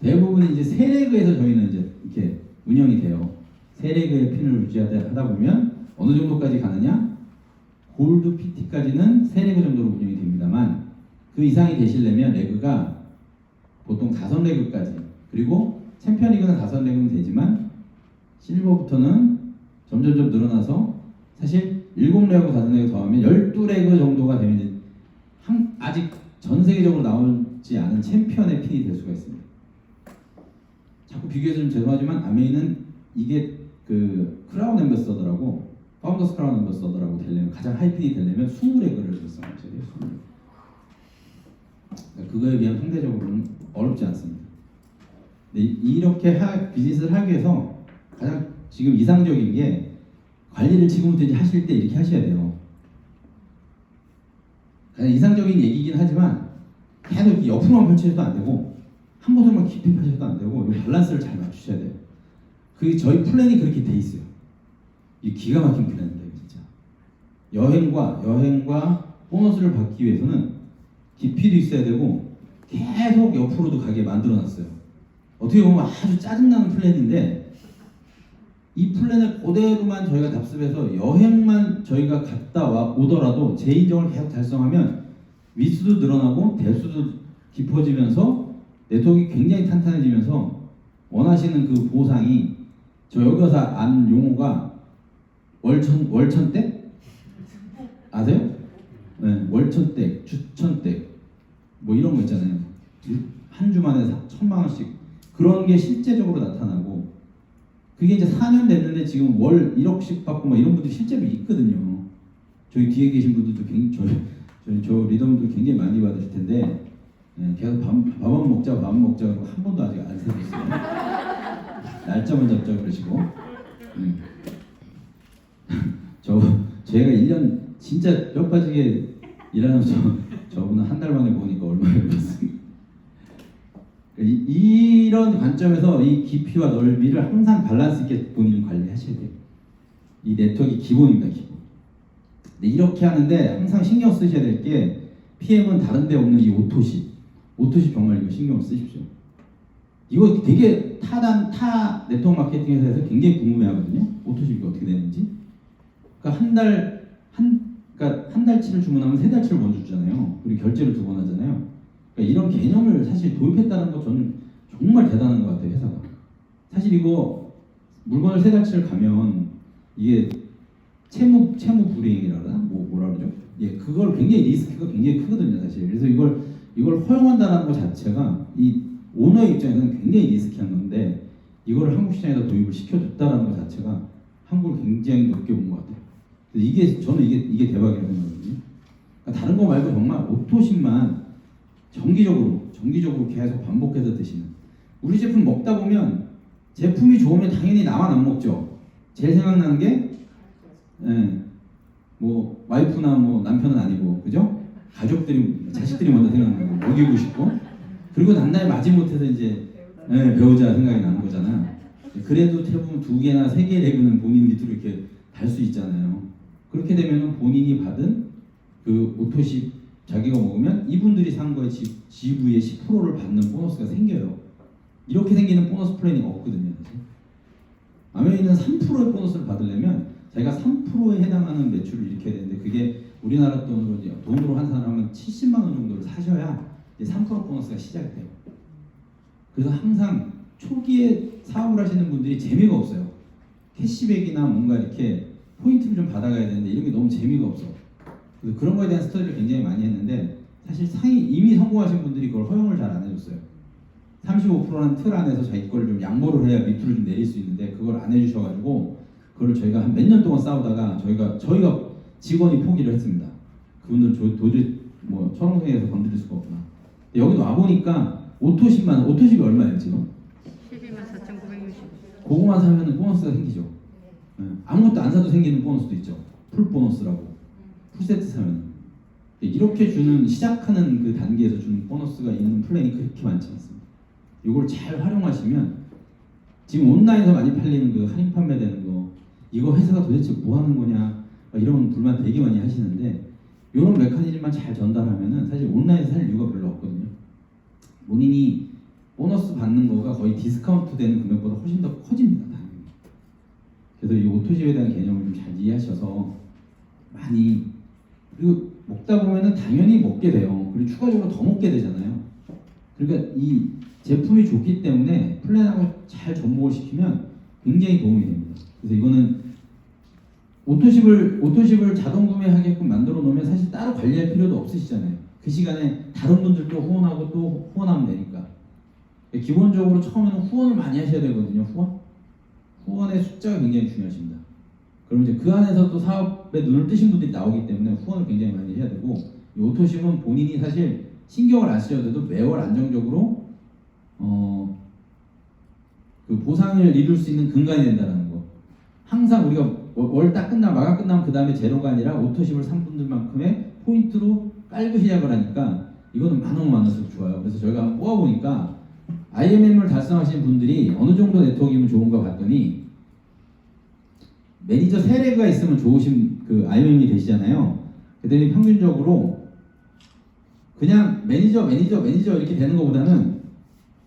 대부분 이제 세 레그에서 저희는 이제 이렇게 운영이 돼요. 세 레그의 핀을 유지하다 보면 어느 정도까지 가느냐? 골드 PT까지는 세 레그 정도로 운영이 됩니다만 그 이상이 되시려면 레그가 보통 5레그까지, 그리고 챔피언 리그는 5레그는 되지만 실버부터는 점점점 늘어나서 사실 7레그, 5레그 더하면 12레그 정도가 되면 이제 아직 전 세계적으로 나오지 않은 챔피언의 핀이 될 수가 있습니다. 자꾸 비교해서 좀 죄송하지만 아메이는 이게 그 크라운 앰버서더라고, 파운더스 크라운 앰버서더라고 되려면, 가장 하이핀이 되려면 20레그를 달성하셔야 돼요. 20레그. 그거에 비하면 상대적으로는 어렵지 않습니다. 근데 이렇게 비즈니스를 하기 위해서 가장 지금 이상적인 게, 관리를 지금부터 이제 하실 때 이렇게 하셔야 돼요. 가장 이상적인 얘기긴 하지만 계속 옆으로만 펼쳐도 안 되고 한 곳으로만 깊이 펼쳐도 안 되고, 이 밸런스를 잘 맞추셔야 돼요. 그 저희 플랜이 그렇게 돼 있어요. 이 기가 막힌 플랜인데 진짜. 여행과 보너스를 받기 위해서는 깊이도 있어야 되고 계속 옆으로도 가게 만들어놨어요. 어떻게 보면 아주 짜증나는 플랜인데 이 플랜을 그대로만 저희가 답습해서 여행만 저희가 갔다 오더라도 제 인정을 계속 달성하면 위수도 늘어나고 대수도 깊어지면서 네트워크가 굉장히 탄탄해지면서 원하시는 그 보상이, 저 여기 가서 안 용어가 월천댁? 아세요? 네, 월천댁, 주천댁 뭐 이런 거 있잖아요. 한 주만에 1,000만 원씩 그런 게 실제적으로 나타나고, 그게 이제 4년 됐는데 지금 월 1억씩 받고 막 이런 분들이 실제로 있거든요. 저희 뒤에 계신 분들도 저 리더분들 굉장히 많이 받으실 텐데, 계속 밥만 먹자 그러고 한 번도 아직 안 세웠어요. 날짜만 잡자 그러시고. 제가 1년 진짜 뼈 빠지게 일하면서 저분은 한 달 만에 보니까 얼마나 힘들었습니까. 이런 관점에서 이 깊이와 넓이를 항상 밸런스 있게 본인이 관리하셔야 돼요. 이 네트워크가 기본입니다, 기본. 근데 이렇게 하는데 항상 신경 쓰셔야 될 게, PM은 다른 데 없는 이 오토십 정말 이거 신경을 쓰십시오. 이거 되게 타 네트워크 마케팅 회사에서 굉장히 궁금해하거든요. 오토십이 어떻게 되는지. 그러니까 한 달치를 주문하면 세 달치를 먼저 주잖아요. 그리고 결제를 2번 하잖아요. 그러니까 이런 개념을 사실 도입했다는 거 저는 정말 대단한 것 같아요, 회사가. 사실 이거 물건을 세 달치를 가면 이게 채무 불이행이라 그러나 뭐라 그러죠? 예, 그걸 굉장히 리스크가 굉장히 크거든요, 사실. 그래서 이걸 허용한다는 것 자체가 이 오너의 입장에서는 굉장히 리스키한 건데 이걸 한국 시장에다 도입을 시켜줬다는 것 자체가 한국을 굉장히 높게 본 것 같아요. 저는 이게 대박이라고 생각하거든요. 그러니까 다른 거 말고 정말 오토십만 정기적으로 계속 반복해서 드시는. 우리 제품 먹다 보면 제품이 좋으면 당연히 나만 안 먹죠. 제일 생각나는 게 뭐 와이프나 뭐 남편은 아니고 그죠? 가족들이 자식들이 먼저 생각나고 먹이고 싶고 그리고 난날 마지못해서 이제 배우자 생각이 나는 거잖아. 그래도 대부분 2개나 3개 레그는 본인 밑으로 이렇게 달 수 있잖아요. 그렇게 되면 본인이 받은 그 오토십 자기가 먹으면 이분들이 산 거에 GV의 10%를 받는 보너스가 생겨요. 이렇게 생기는 보너스 플랜이 없거든요. 사실. 아메리는 3%의 보너스를 받으려면 자기가 3%에 해당하는 매출을 일으켜야 되는데 그게 우리나라 돈으로 환산하면 70만 원 정도를 사셔야 이제 3% 보너스가 시작이 돼요. 그래서 항상 초기에 사업을 하시는 분들이 재미가 없어요. 캐시백이나 뭔가 이렇게 포인트를 좀 받아가야 되는데 이런 게 너무 재미가 없어. 그래서 그런 거에 대한 스터디를 굉장히 많이 했는데 사실 이미 성공하신 분들이 그걸 허용을 잘 안 해줬어요. 35%라는 틀 안에서 자기 걸 좀 양보를 해야 밑으로 좀 내릴 수 있는데 그걸 안 해주셔가지고 그걸 저희가 한 몇 년 동안 싸우다가 저희가 직원이 포기를 했습니다. 그분들 도저히 뭐 철옹성에서 건드릴 수가 없구나. 여기도 와 보니까 오토십이 얼마예요 지금? 124,960. 그거만 사면은 보너스가 생기죠. 아무것도 안 사도 생기는 보너스도 있죠. 풀 보너스라고. 풀 세트 사면 이렇게 주는 시작하는 그 단계에서 주는 보너스가 있는 플랜이 그렇게 많지 않습니다. 이걸 잘 활용하시면 지금 온라인에서 많이 팔리는 그 할인 판매되는 거 이거 회사가 도대체 뭐 하는 거냐 이런 불만 되게 많이 하시는데 이런 메커니즘만 잘 전달하면은 사실 온라인에서 살 이유가 별로 없거든요. 본인이 보너스 받는 거가 거의 디스카운트 되는 금액보다 훨씬 더 커집니다. 당연히. 그래서 이 오토십에 대한 개념을 좀 잘 이해하셔서 많이 그리고 먹다 보면은 당연히 먹게 돼요. 그리고 추가적으로 더 먹게 되잖아요. 그러니까 이 제품이 좋기 때문에 플랜하고 잘 접목을 시키면 굉장히 도움이 됩니다. 그래서 이거는 오토십을 자동 구매하게끔 만들어 놓으면 사실 따로 관리할 필요도 없으시잖아요. 그 시간에 다른 분들도 후원하고 또 후원하면 되니까. 기본적으로 처음에는 후원을 많이 하셔야 되거든요. 후원의 숫자가 굉장히 중요하십니다. 그럼 이제 그 안에서 또 사업에 눈을 뜨신 분들이 나오기 때문에 후원을 굉장히 많이 해야 되고 이 오토십은 본인이 사실 신경을 안 쓰셔도 돼도 매월 안정적으로 그 보상을 이룰 수 있는 근간이 된다는 거. 항상 우리가 월 딱 마감 끝나면 그 다음에 제로가 아니라 오토십을 산 분들만큼의 포인트로 깔고 시작을 하니까 이거는 만 원씩 좋아요. 그래서 저희가 한번 뽑아보니까 IMM을 달성하신 분들이 어느 정도 네트워크이면 좋은가 봤더니 매니저 3레그가 있으면 좋으신 그 IMM이 되시잖아요. 그랬더니 평균적으로 그냥 매니저 이렇게 되는 것보다는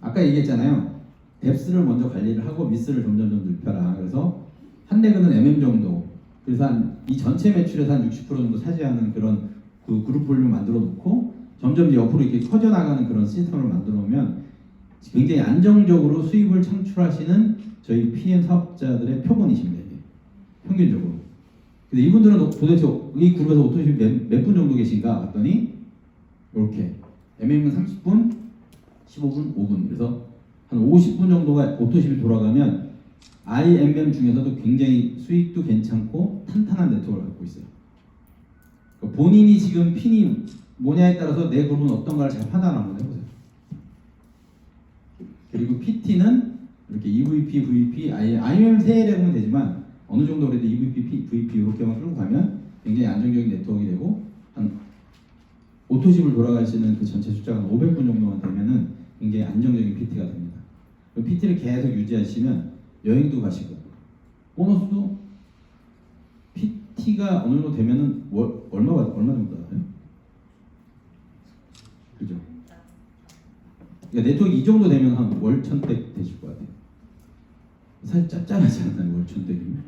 아까 얘기했잖아요. 뎁스를 먼저 관리를 하고 미스를 점점 넓혀라. 그래서 한 레그는 MM 정도. 그래서 이 전체 매출에서 한 60% 정도 차지하는 그런 그 그룹 볼륨을 만들어 놓고 점점 옆으로 이렇게 커져 나가는 그런 시스템을 만들어 놓으면 굉장히 안정적으로 수입을 창출하시는 저희 PM 사업자들의 표본이십니다. 이게. 평균적으로. 근데 이분들은 도대체 이 그룹에서 오토십 몇 분 정도 계신가 봤더니 이렇게 MM은 30분, 15분, 5분. 그래서 한 50분 정도가 오토십이 돌아가면 IMM 중에서도 굉장히 수익도 괜찮고 탄탄한 네트워크를 갖고 있어요. 그러니까 본인이 지금 핀이 뭐냐에 따라서 내 그룹은 어떤가를 잘 판단 한번 해보세요. 그리고 PT는 이렇게 EVP, VP, IMM 세일에 보면 되지만 어느 정도 그래도 EVP, VP 이렇게만 끌고 가면 굉장히 안정적인 네트워크가 되고 한 오토십을 돌아가시는 그 전체 숫자가 500분 정도만 되면은 굉장히 안정적인 PT가 됩니다. 그 PT를 계속 유지하시면 여행도 가시고 보너스도 PT가 어느 정도 되면은 얼마 정도 받아요? 그러니까 네트워크 이 정도 되면 한 월천댁 되실 것 같아요. 살짝 짭짤하지 않나요, 월천댁이면?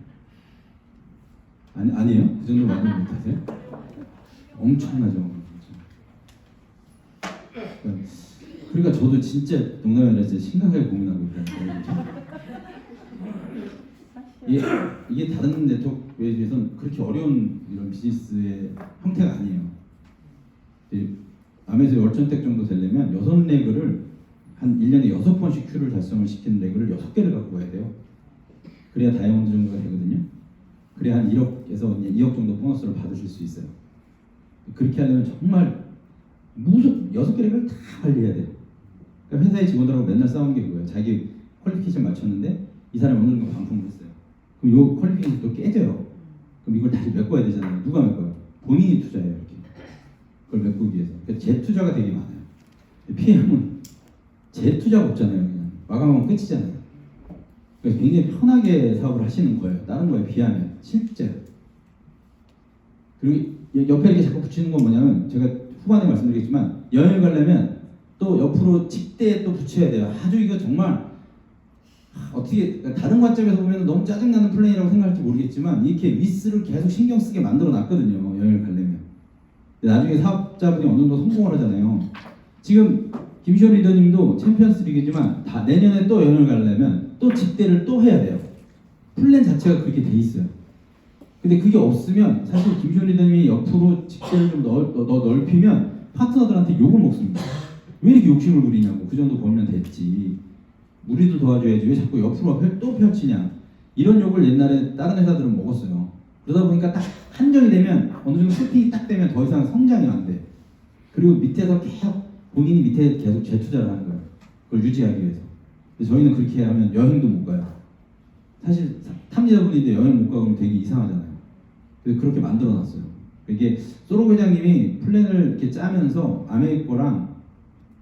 아니에요? 그 정도 만들 못하세요? 엄청나죠. 그러니까 저도 진짜 농담이 아니라 진짜 심각하게 고민하고 있다는 거예요. 이게 다른 네트워크에 비해서는 그렇게 어려운 이런 비즈니스의 형태가 아니에요. 암에서 월천택 정도 되려면 6레그를 한 1년에 6번씩 큐를 달성을 시키는 레그를 6개를 갖고 가야 돼요. 그래야 다이아몬드 정도가 되거든요. 그래야 한 1억에서 2억 정도 보너스를 받으실 수 있어요. 그렇게 하려면 정말 6개 다 관리해야 돼요. 그러니까 회사의 직원들하고 맨날 싸우는 게 그거예요. 자기 퀄리피케이션 맞췄는데 이 사람이 어느 정도 반품을 했어요. 그럼 요 퀄리피케이션 또 깨져요. 그럼 이걸 다시 메꿔야 되잖아요. 누가 메꿔요? 본인이 투자해요. 이렇게. 그걸 메꾸기 위해서. 그러니까 재투자가 되게 많아요. PM은 재투자가 없잖아요. 그냥 마감하면 끝이잖아요. 그래서 굉장히 편하게 사업을 하시는 거예요. 다른 거에 비하면 실제로. 그리고 옆에 이렇게 자꾸 붙이는 건 뭐냐면 제가 후반에 말씀드리겠지만 여행을 가려면 또 옆으로 직대에 또 붙여야 돼요. 아주 이거 정말 어떻게 다른 관점에서 보면 너무 짜증나는 플랜이라고 생각할지 모르겠지만 이렇게 위스를 계속 신경 쓰게 만들어 놨거든요. 여행을 가려면. 나중에 사업자분이 어느 정도 성공을 하잖아요. 지금 김시원 리더님도 챔피언스 리그지만 다 내년에 또 여행을 가려면 또 직대를 또 해야 돼요. 플랜 자체가 그렇게 돼 있어요. 근데 그게 없으면 사실 김시원 리더님이 옆으로 직대를 좀 넓히면 파트너들한테 욕을 먹습니다. 왜 이렇게 욕심을 부리냐고. 그 정도 벌면 됐지. 우리도 도와줘야지. 왜 자꾸 옆으로 또 펼치냐. 이런 욕을 옛날에 다른 회사들은 먹었어요. 그러다 보니까 딱 한정이 되면 어느 정도 세팅이 딱 되면 더 이상 성장이 안 돼. 그리고 밑에서 계속 본인이 밑에 계속 재투자를 하는 거예요. 그걸 유지하기 위해서. 근데 저희는 그렇게 하면 여행도 못 가요. 사실 탐지자분인데 여행 못 가면 되게 이상하잖아요. 그래서 그렇게 만들어놨어요. 이게 소록 회장님이 플랜을 이렇게 짜면서 아메리코랑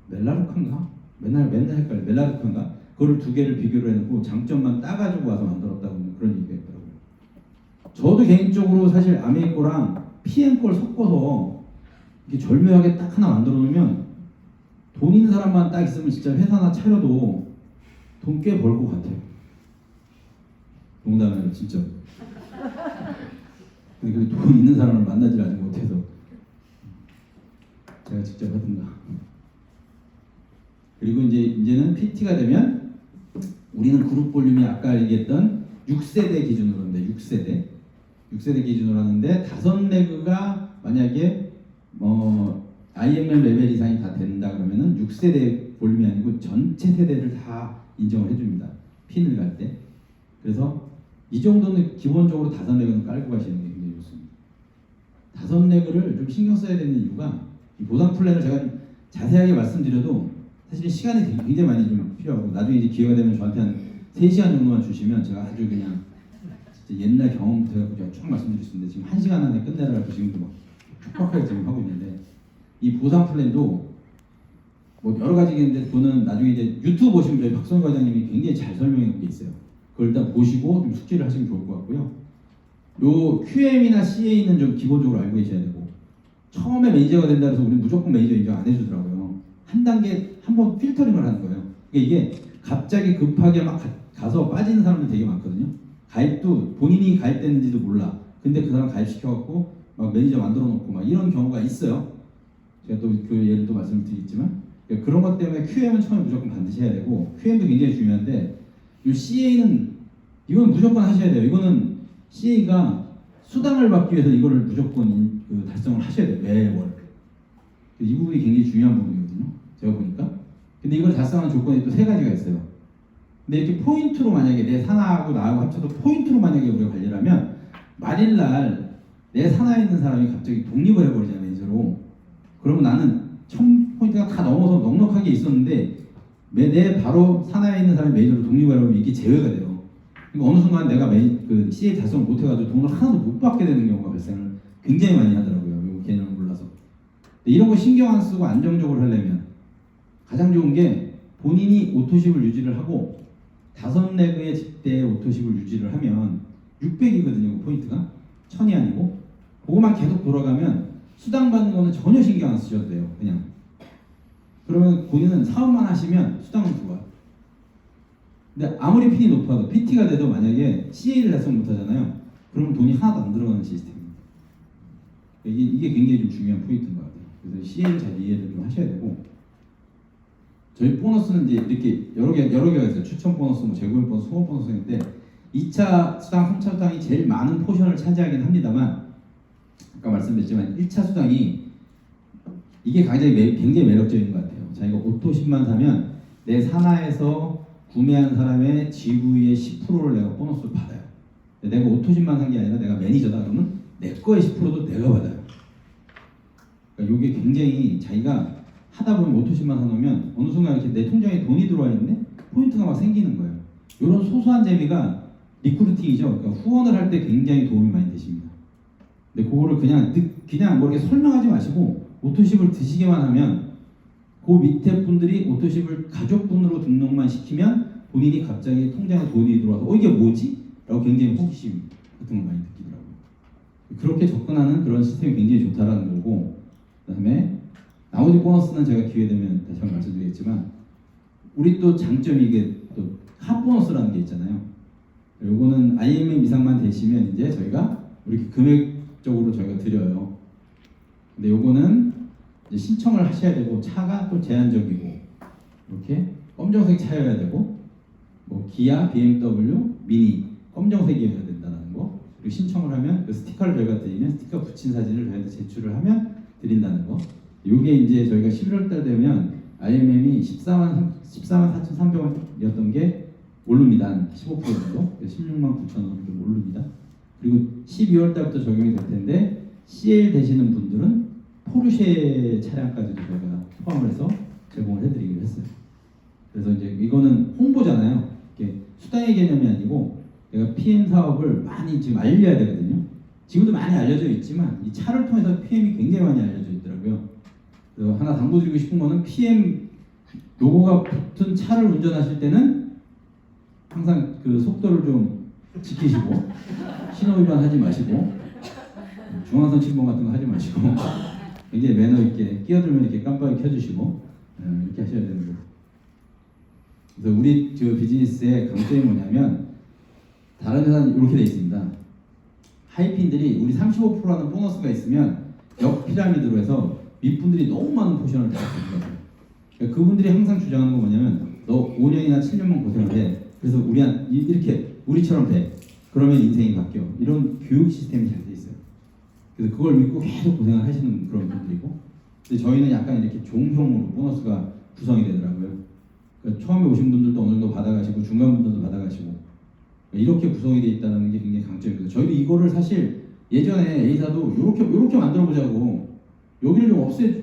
멜라루카인가? 맨날 헷갈려. 멜라루카인가? 그거를 두 개를 비교를 해놓고 장점만 따가지고 와서 만들었다고 그런 얘기가 있더라고요. 저도 개인적으로 사실 아메리코랑 PM 걸 섞어서 이렇게 절묘하게 딱 하나 만들어 놓으면 돈 있는 사람만 딱 있으면 진짜 회사나 차려도 돈 꽤 벌 것 같아요. 농담이 아니라 진짜. 근데 돈 있는 사람을 만나질 아직 못해서 제가 직접 하든가. 그리고 이제는 PT가 되면 우리는 그룹 볼륨이 아까 얘기했던 6세대 기준으로 하는데 6세대 기준으로 하는데 5레그가 만약에 IML 레벨 이상이 다 된다 그러면은 6세대 볼륨이 아니고 전체 세대를 다 인정을 해줍니다. 핀을 갈 때. 그래서 이 정도는 기본적으로 5레그는 깔고 가시는 게 굉장히 좋습니다. 5레그를 좀 신경 써야 되는 이유가 이 보상 플랜을 제가 좀 자세하게 말씀드려도 사실 시간이 굉장히 많이 좀 필요하고 나중에 이제 기회가 되면 저한테 한 3시간 정도만 주시면 제가 아주 그냥 진짜 옛날 경험부터 해서 쭉 말씀드릴 수 있는데 지금 1시간 안에 끝내라고 지금도 막 촉박하게 지금 하고 있는데 이 보상 플랜도 뭐 여러 가지 있는데 그거는 나중에 이제 유튜브 보시면 저희 박성희 과장님이 굉장히 잘 설명해 놓은 게 있어요. 그걸 일단 보시고 좀 숙지를 하시면 좋을 것 같고요. 요 QM이나 CA는 좀 기본적으로 알고 계셔야 되고 처음에 매니저가 된다 해서 우리는 무조건 매니저 인정 안 해주더라고요. 한 단계 한번 필터링을 하는 거예요. 그러니까 이게 갑자기 급하게 막 가서 빠지는 사람들 되게 많거든요. 가입도 본인이 가입됐는지도 몰라. 근데 그 사람 가입시켜갖고 막 매니저 만들어 놓고 막 이런 경우가 있어요. 제가 또 그 예를 또 말씀을 드리겠지만 그러니까 그런 것 때문에 QM은 처음에 무조건 반드시 해야 되고 QM도 굉장히 중요한데 이 CA는 이건 무조건 하셔야 돼요. 이거는 CA가 수당을 받기 위해서 이거를 무조건 달성을 하셔야 돼요. 매월. 이 부분이 굉장히 중요한 부분이거든요. 제가 보니까. 근데 이걸 달성하는 조건이 또 3가지가 있어요. 근데 이렇게 포인트로 만약에 내 산하하고 나하고 합쳐서 포인트로 만약에 우리가 관리를 하면 만일날 내 산하에 있는 사람이 갑자기 독립을 해버리잖아요. 매니저로. 그러면 나는 1000포인트가 다 넘어서 넉넉하게 있었는데 내 바로 산하에 있는 사람이 매니저로 독립을 하면 이게 제외가 돼요. 그러니까 어느 순간 내가 그 CA 달성을 못해가지고 돈을 하나도 못 받게 되는 경우가 발생을 굉장히 많이 하더라고요. 이 개념을 몰라서. 이런 거 신경 안 쓰고 안정적으로 하려면 가장 좋은 게 본인이 오토십을 유지를 하고 5레그의 직대의 오토십을 유지를 하면 600이거든요. 포인트가 1000이 아니고 그거만 계속 돌아가면 수당 받는 거는 전혀 신경 안 쓰셔도 돼요. 그냥 그러면 본인은 사업만 하시면 수당은 들어와요. 근데 아무리 핀이 높아도 PT가 돼도 만약에 CA를 달성 못하잖아요. 그러면 돈이 하나도 안 들어가는 시스템입니다. 이게 굉장히 좀 중요한 포인트인 것 같아요. 그래서 CA를 잘 이해를 좀 하셔야 되고, 저희 보너스는 이제 이렇게 여러 개가 있어요. 추천 보너스, 뭐 재고용 보너스, 후원 보너스인데 2차 수당, 3차 수당이 제일 많은 포션을 차지하긴 합니다만, 아까 말씀드렸지만 1차 수당이 이게 굉장히 매력적인 것 같아요. 자기가 오토 10만 사면 내 산하에서 구매한 사람의 GV의 10%를 내가 보너스를 받아요. 내가 오토 10만 산 게 아니라 내가 매니저다 그러면 내 거의 10%도 내가 받아요. 그러니까 이게 굉장히 자기가 하다 보면 오토 10만 사놓으면 어느 순간 이렇게 내 통장에 돈이 들어와 있는데 포인트가 막 생기는 거예요. 이런 소소한 재미가 리크루팅이죠. 그러니까 후원을 할 때 굉장히 도움이 많이 되십니다. 근데 그거를 그냥 뭐 이렇게 설명하지 마시고 오토십을 드시기만 하면 그 밑에 분들이 오토십을 가족분으로 등록만 시키면 본인이 갑자기 통장에 돈이 들어와서 이게 뭐지? 라고 굉장히 호기심 같은 걸 많이 느끼더라고요. 그렇게 접근하는 그런 시스템이 굉장히 좋다라는 거고, 그 다음에 나머지 보너스는 제가 기회 되면 다시 한번 말씀드리겠지만, 우리 또 장점이 이게 또 핫보너스라는 게 있잖아요. 요거는 IMM 이상만 되시면 이제 저희가 이렇게 금액적으로 저희가 드려요. 근데 요거는 이제 신청을 하셔야 되고, 차가 또 제한적이고, 이렇게 검정색 차여야 되고, 뭐 기아, BMW, 미니 검정색이어야 된다는 거, 그리고 신청을 하면 그 스티커를 저희가 드리면 스티커 붙인 사진을 저희한테 제출을 하면 드린다는 거. 요게 이제 저희가 11월 달 되면 IMM이 14만 4,300원이었던 게 오릅니다. 15% 정도, 16만 9천 원 정도 오릅니다. 그리고 12월 달부터 적용이 될 텐데 CL 되시는 분들은 포르쉐 차량까지도 저희가 포함을 해서 제공을 해드리기로 했어요. 그래서 이제 이거는 홍보잖아요. 이게 수당의 개념이 아니고 내가 PM 사업을 많이 지금 알려야 되거든요. 지금도 많이 알려져 있지만 이 차를 통해서 PM이 굉장히 많이 알려져 있더라고요. 그래서 하나 당부드리고 싶은 거는 PM 로고가 붙은 차를 운전하실 때는 항상 그 속도를 좀 지키시고 신호 위반하지 마시고 중앙선 침범 같은 거 하지 마시고 굉장히 매너 있게 끼어들면 이렇게 깜빡이 켜주시고 이렇게 하셔야 되는 거예요. 그래서 우리 그 비즈니스의 강점이 뭐냐면 다른 회사는 이렇게 돼 있습니다. 하이핀들이 우리 35%라는 보너스가 있으면 역 피라미드로 해서 윗분들이 너무 많은 포션을 다 가지고 가요. 그러니까 그분들이 항상 주장하는 거 뭐냐면 너 5년이나 7년만 고생을 해. 그래서 이렇게 우리처럼 돼. 그러면 인생이 바뀌어. 이런 교육 시스템이 잘 돼 있어요. 그래서 그걸 믿고 계속 고생을 하시는 그런 분들이고, 근데 저희는 약간 이렇게 종형으로 보너스가 구성이 되더라고요. 그러니까 처음에 오신 분들도 어느 정도 받아가시고 중간 분들도 받아가시고 이렇게 구성이 돼 있다는 게 굉장히 강점입니다. 저희도 이거를 사실 예전에 A사도 이렇게 만들어 보자고 여기를 좀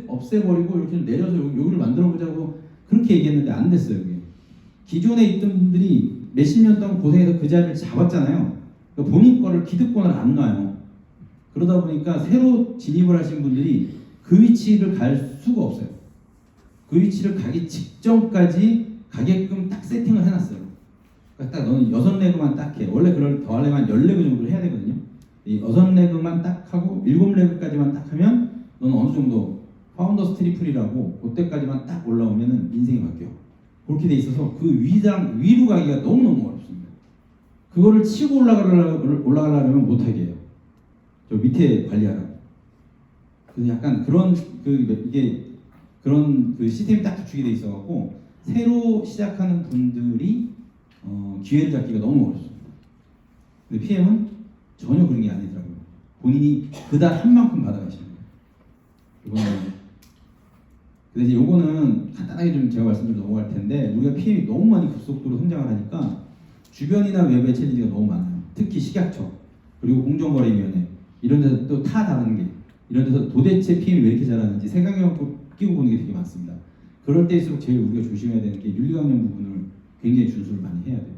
없애버리고 이렇게 좀 내려서 여기를 만들어 보자고 그렇게 얘기했는데 안 됐어요. 이게. 기존에 있던 분들이 몇십 년 동안 고생해서 그 자리를 잡았잖아요. 그러니까 본인 거를 기득권을 안 놔요. 그러다 보니까 새로 진입을 하신 분들이 그 위치를 갈 수가 없어요. 그 위치를 가기 직전까지 가게끔 딱 세팅을 해놨어요. 그러니까 딱 너는 6레그만 딱 해. 원래 그걸 더 하려면 10레그 정도를 해야 되거든요. 이 6레그만 딱 하고 7레그까지만 딱 하면 너는 어느 정도 파운더스 트리플이라고 그때까지만 딱 올라오면은 인생이 바뀌어. 그렇게 돼 있어서 그 위로 가기가 너무너무 어렵습니다. 그거를 치고 올라가려면 못하게 해요. 저 밑에 관리하라고. 그래서 약간 그런 그런 시스템이 딱 구축이 돼 있어갖고 새로 시작하는 분들이 기회를 잡기가 너무 어렵습니다. 근데 PM은 전혀 그런 게 아니더라고요. 본인이 그달 한 만큼 받아가시는 거예요. 그래서 요거는 간단하게 좀 제가 말씀 좀 넘어갈 텐데, 우리가 PM이 너무 많이 급속도로 성장을 하니까 주변이나 외부의 챌린지가 너무 많아요. 특히 식약처 그리고 공정거래위원회 이런 데서 또 타 다른 게 이런 데서 도대체 PM이 왜 이렇게 잘하는지 색안경 끼고 보는 게 되게 많습니다. 그럴 때일수록 제일 우리가 조심해야 되는 게 윤리강령 부분을 굉장히 준수를 많이 해야 돼요.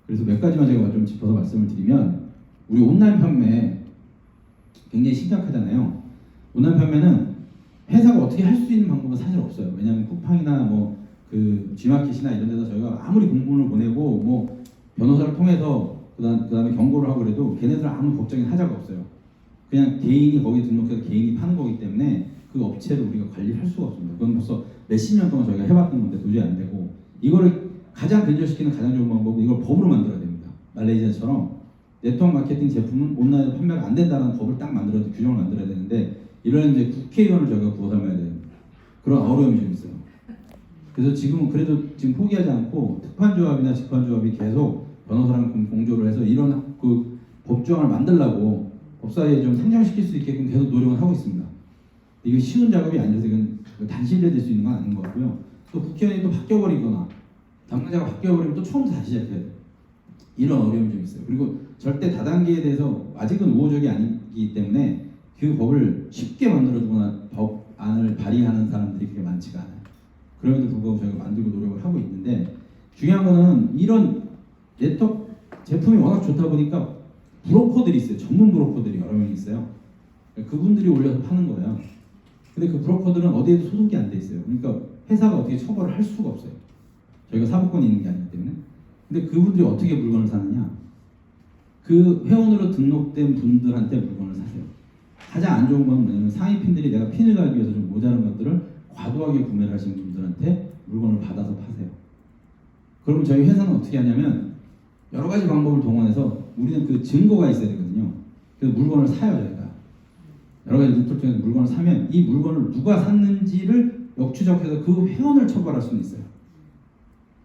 그래서 몇 가지만 제가 좀 짚어서 말씀을 드리면, 우리 온라인 판매 굉장히 심각하잖아요. 온라인 판매는 회사가 어떻게 할 수 있는 방법은 사실 없어요. 왜냐하면 쿠팡이나 뭐 그 G마켓이나 이런 데서 저희가 아무리 공문을 보내고 뭐 변호사를 통해서 그다음에 경고를 하고 그래도 걔네들은 아무 법적인 하자가 없어요. 그냥 개인이 거기에 등록해서 개인이 파는 거기 때문에 그 업체를 우리가 관리할 수가 없습니다. 그건 벌써 몇십 년 동안 저희가 해봤던 건데 도저히 안 되고, 이거를 가장 근절시키는 가장 좋은 방법은 이걸 법으로 만들어야 됩니다. 말레이시아처럼 네트워크 마케팅 제품은 온라인으로 판매가 안 된다는 법을 딱 만들어서 규정을 만들어야 되는데, 이런 이제 국회의원을 저희가 구워 담아야 돼요. 그런 어려움이 좀 있어요. 그래서 지금은 그래도 지금 포기하지 않고 특판조합이나 직판조합이 계속 변호사랑 공조를 해서 이런 그 법조항을 만들려고 법사위에 좀 상정시킬 수 있게끔 계속 노력을 하고 있습니다. 이게 쉬운 작업이 아니라서 이건 단신대 될 수 있는 건 아닌 것 같고요. 또 국회의원이 또 바뀌어버리거나 담당자가 바뀌어버리면 또 처음부터 다시 시작해야 돼요. 이런 어려움이 좀 있어요. 그리고 절대 다단계에 대해서 아직은 우호적이 아니기 때문에 그 법을 쉽게 만들어주거나 법안을 발의하는 사람들이 그렇게 많지가 않아요. 그럼에도 불구하고 저희가 만들고 노력을 하고 있는데, 중요한 거는 이런 네트워크 제품이 워낙 좋다 보니까 브로커들이 있어요. 전문 브로커들이 여러 명 있어요. 그분들이 올려서 파는 거예요. 근데 그 브로커들은 어디에도 소속이 안 돼 있어요. 그러니까 회사가 어떻게 처벌을 할 수가 없어요. 저희가 사법권이 있는 게 아니기 때문에. 근데 그분들이 어떻게 물건을 사느냐? 그 회원으로 등록된 분들한테 물건을 사세요. 가장 안 좋은 건 뭐냐면 상위핀들이 내가 핀을 가기 위해서 좀 모자란 것들을 과도하게 구매를 하시는 분들한테 물건을 받아서 파세요. 그러면 저희 회사는 어떻게 하냐면 여러 가지 방법을 동원해서 우리는 그 증거가 있어야 되거든요. 그래서 물건을 사요, 저희가. 여러 가지 루트를 통해서 물건을 사면 이 물건을 누가 샀는지를 역추적해서 그 회원을 처벌할 수는 있어요.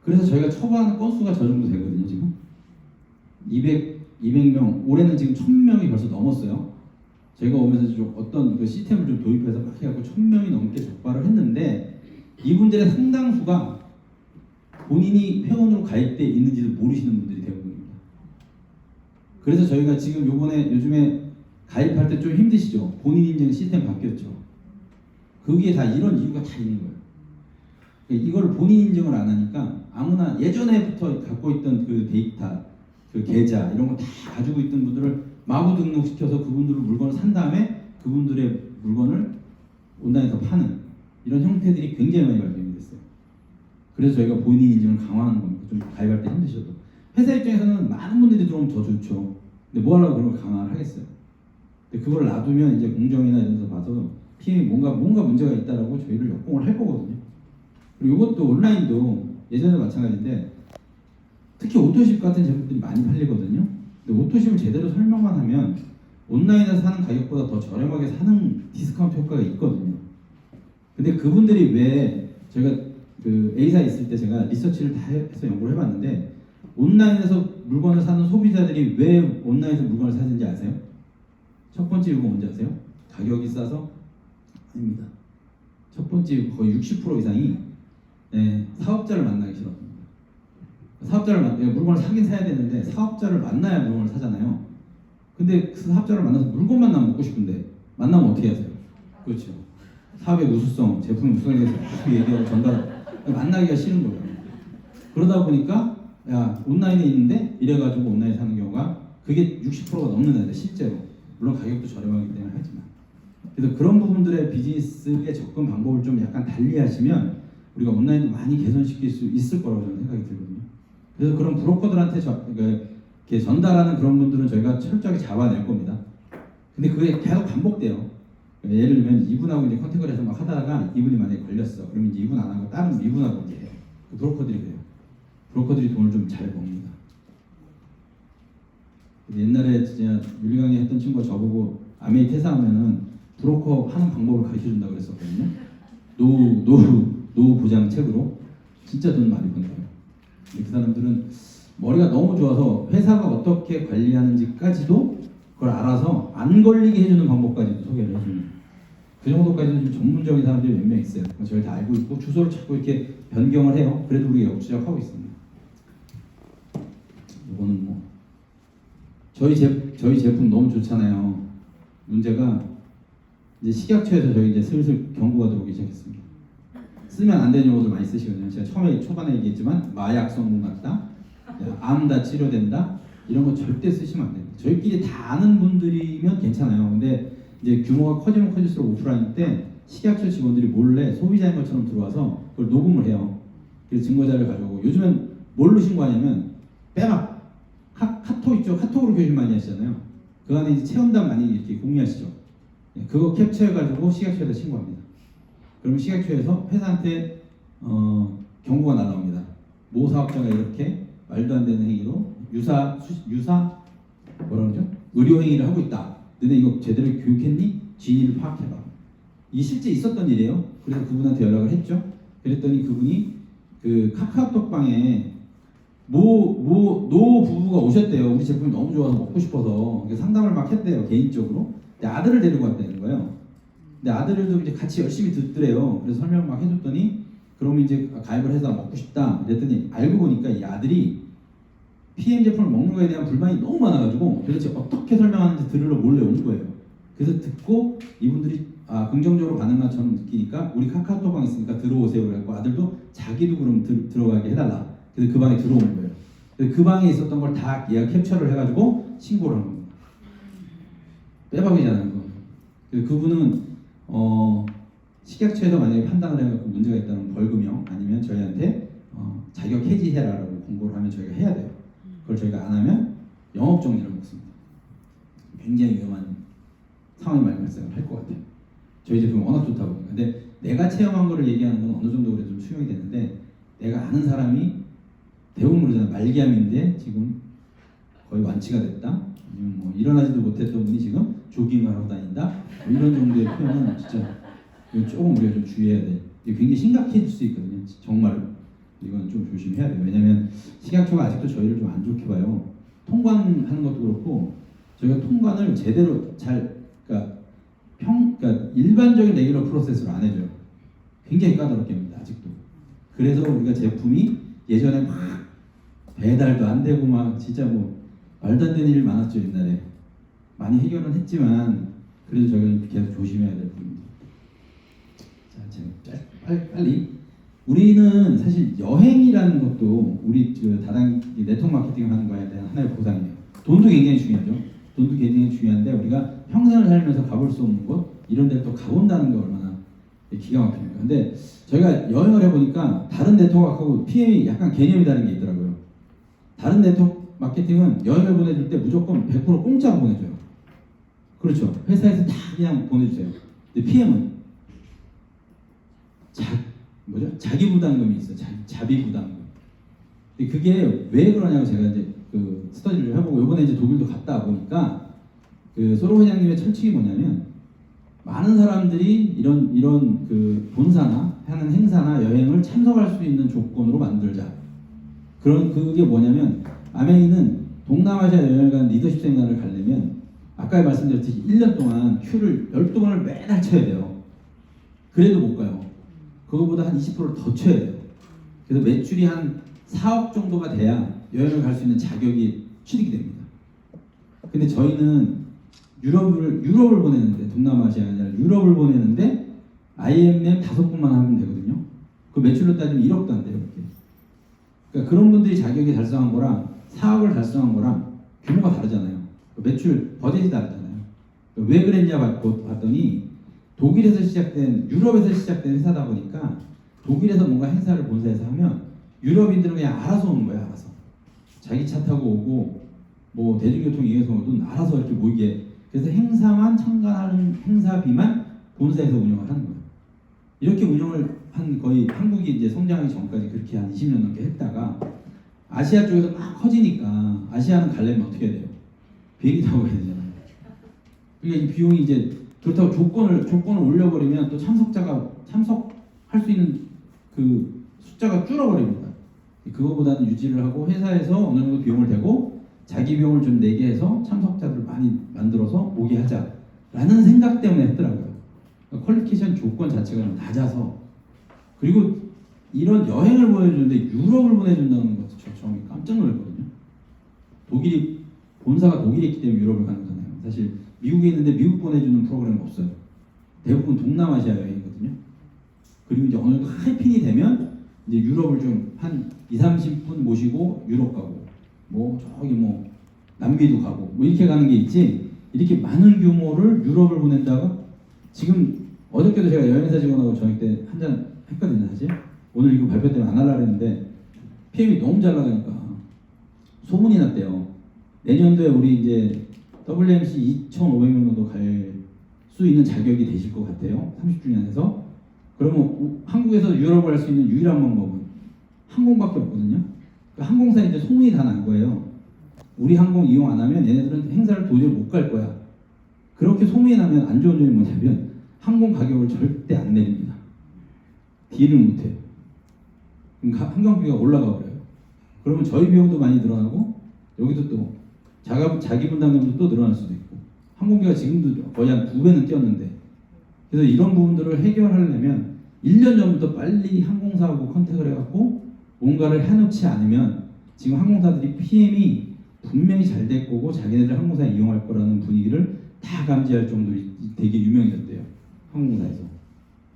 그래서 저희가 처벌하는 건수가 저 정도 되거든요, 지금. 200명, 올해는 지금 1000명이 벌써 넘었어요. 저희가 오면서 좀 어떤 그 시스템을 좀 도입해서 막 해갖고 1000명이 넘게 적발을 했는데, 이분들의 상당수가 본인이 회원으로 가입돼 있는지도 모르시는 분들이 대부분입니다. 그래서 저희가 지금 요즘에 가입할 때 좀 힘드시죠? 본인 인증 시스템 바뀌었죠. 거기에 다 이런 이유가 다 있는 거예요. 이걸 본인 인증을 안 하니까 아무나 예전에부터 갖고 있던 그 데이터, 그 계좌 이런 거 다 가지고 있던 분들을 마구 등록시켜서 그분들을 물건을 산 다음에 그분들의 물건을 온라인에서 파는 이런 형태들이 굉장히 많이 발견이 됐어요. 그래서 저희가 본인 인증을 강화하는 겁니다. 좀 가입할 때 힘드셔도. 회사 입장에서는 많은 분들이 들어오면 더 좋죠. 근데 뭐 하려고 그런 걸 강화를 하겠어요. 근데 그걸 놔두면 이제 공정이나 이런 데서 봐서 PM이 뭔가 문제가 있다라고 저희를 역공을 할 거거든요. 그리고 이것도 온라인도 예전에 마찬가지인데, 특히 오토십 같은 제품들이 많이 팔리거든요. 근데 오토십을 제대로 설명만 하면 온라인에서 사는 가격보다 더 저렴하게 사는 디스카운트 효과가 있거든요. 근데 그분들이 왜, 저희가 그 A사에 있을 때 제가 리서치를 다 해서 연구를 해봤는데, 온라인에서 물건을 사는 소비자들이 왜 온라인에서 물건을 사는지 아세요? 첫 번째 이유가 뭔지 아세요? 가격이 싸서? 아닙니다. 첫 번째 이유 거의 60% 이상이 사업자를 만나기 싫었습니다. 물건을 사긴 사야 되는데 사업자를 만나야 물건을 사잖아요. 근데 그 사업자를 만나서 물건만 나면 먹고 싶은데 만나면 어떻게 하세요? 그렇죠. 사업의 우수성, 제품의 우수성에 대해서 어떻게 얘기하고 전달, 만나기가 싫은 거예요. 그러다 보니까 야 온라인에 있는데 이래가지고 온라인에 사는 경우가 그게 60%가 넘는 애들 실제로. 물론 가격도 저렴하기 때문에 하지만. 그래서 그런 부분들의 비즈니스의 접근 방법을 좀 약간 달리 하시면 우리가 온라인도 많이 개선시킬 수 있을 거라고 저는 생각이 들거든요. 그래서 그런 브로커들한테 이렇게 전달하는 그런 분들은 저희가 철저하게 잡아낼 겁니다. 근데 그게 계속 반복돼요. 예를 들면 이분하고 이제 컨택을 해서 막 하다가 이분이 만약에 걸렸어. 그러면 이제 이분 안 하고 다른 이분하고 이제 해요. 그 브로커들이 그래요. 브로커들이 돈을 좀 잘 먹습니다. 옛날에 진짜 윤리강의 했던 친구가 저보고 아메이 퇴사하면은 브로커 하는 방법을 가르쳐 준다고 그랬었거든요. 노후 보장 책으로. 진짜 돈 많이 번다. 그 사람들은 머리가 너무 좋아서 회사가 어떻게 관리하는지까지도 그걸 알아서 안 걸리게 해주는 방법까지도 소개를 해줍니다. 그 정도까지는 좀 전문적인 사람들이 몇 명 있어요. 저희 다 알고 있고 주소를 자꾸 이렇게 변경을 해요. 그래도 우리가 역추적하고 있습니다. 이거는 뭐 저희 제품 너무 좋잖아요. 문제가 이제 식약처에서 저희 이제 슬슬 경고가 들어오기 시작했습니다. 쓰면 안 되는 용어들 많이 쓰시거든요. 제가 초반에 얘기했지만 마약 성분 같다, 암 다 치료된다, 이런 거 절대 쓰시면 안 됩니다. 저희끼리 다 아는 분들이면 괜찮아요. 근데 이제 규모가 커지면 커질수록 오프라인 때 식약처 직원들이 몰래 소비자인 것처럼 들어와서 그걸 녹음을 해요. 그래서 증거자료를 가져오고, 요즘엔 뭘로 신고하냐면 빼막 카톡 있죠. 카톡으로 교육 많이 하시잖아요. 그 안에 이제 체험담 많이 이렇게 공유하시죠. 그거 캡처해가지고 식약처에다 신고합니다. 그러면 식약처에서 회사한테 경고가 날아옵니다. 모 사업자가 이렇게 말도 안 되는 행위로 유사 뭐라 그러죠? 의료 행위를 하고 있다. 너네 이거 제대로 교육했니? 진위를 파악해봐. 이게 실제 있었던 일이에요. 그래서 그분한테 연락을 했죠. 그랬더니 그분이 그 카카오톡방에 노 부부가 오셨대요. 우리 제품이 너무 좋아서 먹고 싶어서 상담을 막 했대요. 개인적으로. 근데 아들을 데리고 왔다는 거예요. 근데 아들도 이제 같이 열심히 듣더래요. 그래서 설명 막 해줬더니 그러면 이제 가입을 해서 먹고 싶다. 그랬더니 알고 보니까 이 아들이 PM 제품을 먹는 거에 대한 불만이 너무 많아가지고 도대체 어떻게 설명하는지 들으러 몰래 온 거예요. 그래서 듣고 이분들이 긍정적으로 반응만 저는 느끼니까 우리 카카오톡방 있으니까 들어오세요. 그래갖고 아들도 자기도 그럼 들어가게 해달라. 그래서 그 방에 들어온 거예요. 그래서 그 방에 있었던 걸 다 얘가 캡처를 해가지고 신고를 한 겁니다. 빼박이잖아요. 그래서 그분은 식약처에서 만약에 판단을 해갖고 문제가 있다면 벌금형 아니면 저희한테 자격 해지해라라고 공고를 하면 저희가 해야 돼요. 그걸 저희가 안 하면 영업 정지를 먹습니다. 굉장히 위험한 상황이 많이 발생을 할 것 같아요. 저희 제품이 워낙 좋다 보니까. 근데 내가 체험한 거를 얘기하는 건 어느 정도 그래도 좀 수용이 되는데 내가 아는 사람이 대부분 그러잖아요. 말기암인데 지금 거의 완치가 됐다. 아니면 뭐 일어나지도 못했던 분이 지금 조깅을 하고 다닌다. 뭐 이런 정도의 표현은 진짜 조금 우리가 좀 주의해야 돼. 이게 굉장히 심각해질 수 있거든요. 정말 이건 좀 조심해야 돼요. 왜냐하면 식약처가 아직도 저희를 좀 안 좋게 봐요. 통관하는 것도 그렇고 저희가 통관을 제대로 그러니까 일반적인 레귤러 프로세스로 안 해줘요. 굉장히 까다롭게 합니다. 아직도. 그래서 우리가 제품이 예전에 막 배달도 안 되고 막 진짜 뭐 말도 안 되는 일 많았죠. 옛날에 많이 해결은 했지만 그래도 저희는 계속 조심해야 될 부분입니다. 자, 빨리 우리는 사실 여행이라는 것도 우리 그 다단계 네트워크 마케팅 하는 거에 대한 하나의 보상이에요. 돈도 굉장히 중요하죠. 돈도 굉장히 중요한데 우리가 평생을 살면서 가볼 수 없는 곳 이런 데를 또 가본다는 게 얼마나 기가 막힙니까. 근데 저희가 여행을 해보니까 다른 네트워크하고 PM이 약간 개념이 다른 게 있더라고요. 다른 네트워크 마케팅은 여행을 보내줄 때 무조건 100% 공짜로 보내줘요. 그렇죠. 회사에서 다 그냥 보내주세요. 근데 PM은 자기 부담금이 있어요. 자비 부담금. 근데 그게 왜 그러냐고 제가 이제 그 스터디를 해보고 이번에 이제 독일도 갔다 보니까 그 소로 회장님의 철칙이 뭐냐면 많은 사람들이 이런 그 본사나 하는 행사나 여행을 참석할 수 있는 조건으로 만들자. 그게 뭐냐면 아메이는 동남아시아 여행을 간 리더십 세미나를 가려면 아까 말씀드렸듯이 1년 동안 큐를 12번을 매달 쳐야 돼요. 그래도 못 가요. 그거보다 한 20%를 더 쳐야 돼요. 그래서 매출이 한 4억 정도가 돼야 여행을 갈 수 있는 자격이 취득이 됩니다. 근데 저희는 유럽을 보내는데 동남아시아가 아니라 유럽을 보내는데 IMM 5번만 하면 되거든요. 그 매출로 따지면 1억도 안 돼요. 그렇게. 그러니까 그런 분들이 자격이 달성한 거랑 4억을 달성한 거랑 규모가 다르잖아요. 매출 버젯이 다르잖아요. 왜 그랬냐 봤더니 독일에서 시작된 유럽에서 시작된 회사다 보니까 독일에서 뭔가 행사를 본사에서 하면 유럽인들은 그냥 알아서 오는 거야. 알아서 자기 차 타고 오고 뭐 대중교통 이용해서 오든 알아서 이렇게 모이게. 그래서 행사만 참가하는 행사비만 본사에서 운영을 하는 거예요. 이렇게 운영을 한 거의 한국이 이제 성장하기 전까지 그렇게 한 20년 넘게 했다가 아시아 쪽에서 막 커지니까 아시아는 가려면 어떻게 해야 돼요? 비행기 타고 가야 되잖아요. 그러니까 이 비용이 이제 그렇다고 조건을 올려버리면 또 참석할 수 있는 그 숫자가 줄어버립니다. 그거보다는 유지를 하고 회사에서 어느 정도 비용을 대고 자기 비용을 좀 내게 해서 참석자들을 많이 만들어서 오게 하자라는 생각 때문에 했더라고요. 그러니까 퀄리피케이션 조건 자체가 좀 낮아서 그리고 이런 여행을 보내주는데 유럽을 보내준다는 것도 저 처음에 깜짝 놀랐거든요. 본사가 독일에 있기 때문에 유럽을 가는 거잖아요. 사실 미국에 있는데 미국 보내주는 프로그램은 없어요. 대부분 동남아시아 여행이거든요. 그리고 이제 어느 정도 하이핀이 되면 이제 유럽을 좀 한 20-30분 모시고 유럽 가고 뭐 저기 뭐 남미도 가고 뭐 이렇게 가는 게 있지 이렇게 많은 규모를 유럽을 보낸다가 지금 어저께도 제가 여행사 직원하고 저녁 때 한잔 했거든요. 사실 오늘 이거 발표 때문에 안 하려고 했는데 PM이 너무 잘 나가니까 소문이 났대요. 내년도에 우리 이제 WMC 2,500명 정도 갈 수 있는 자격이 되실 것 같아요. 30주년에서 그러면 한국에서 유럽을 갈 수 있는 유일한 방법은 항공밖에 없거든요. 그 항공사에 이제 소문이 다 난 거예요. 우리 항공 이용 안 하면 얘네들은 행사를 도저히 못 갈 거야. 그렇게 소문이 나면 안 좋은 점이 뭐냐면 항공 가격을 절대 안 내립니다. 딜을 못 해요. 그럼 항공비가 올라가 버려요. 그러면 저희 비용도 많이 늘어나고 여기도 또 자기 분담금도 또 늘어날 수도 있고 항공비가 지금도 거의 한 2배는 뛰었는데 그래서 이런 부분들을 해결하려면 1년 전부터 빨리 항공사하고 컨택을 해갖고 뭔가를 해놓지 않으면 지금 항공사들이 PM이 분명히 잘 될 거고 자기네들 항공사에 이용할 거라는 분위기를 다 감지할 정도로 되게 유명해졌대요. 항공사에서.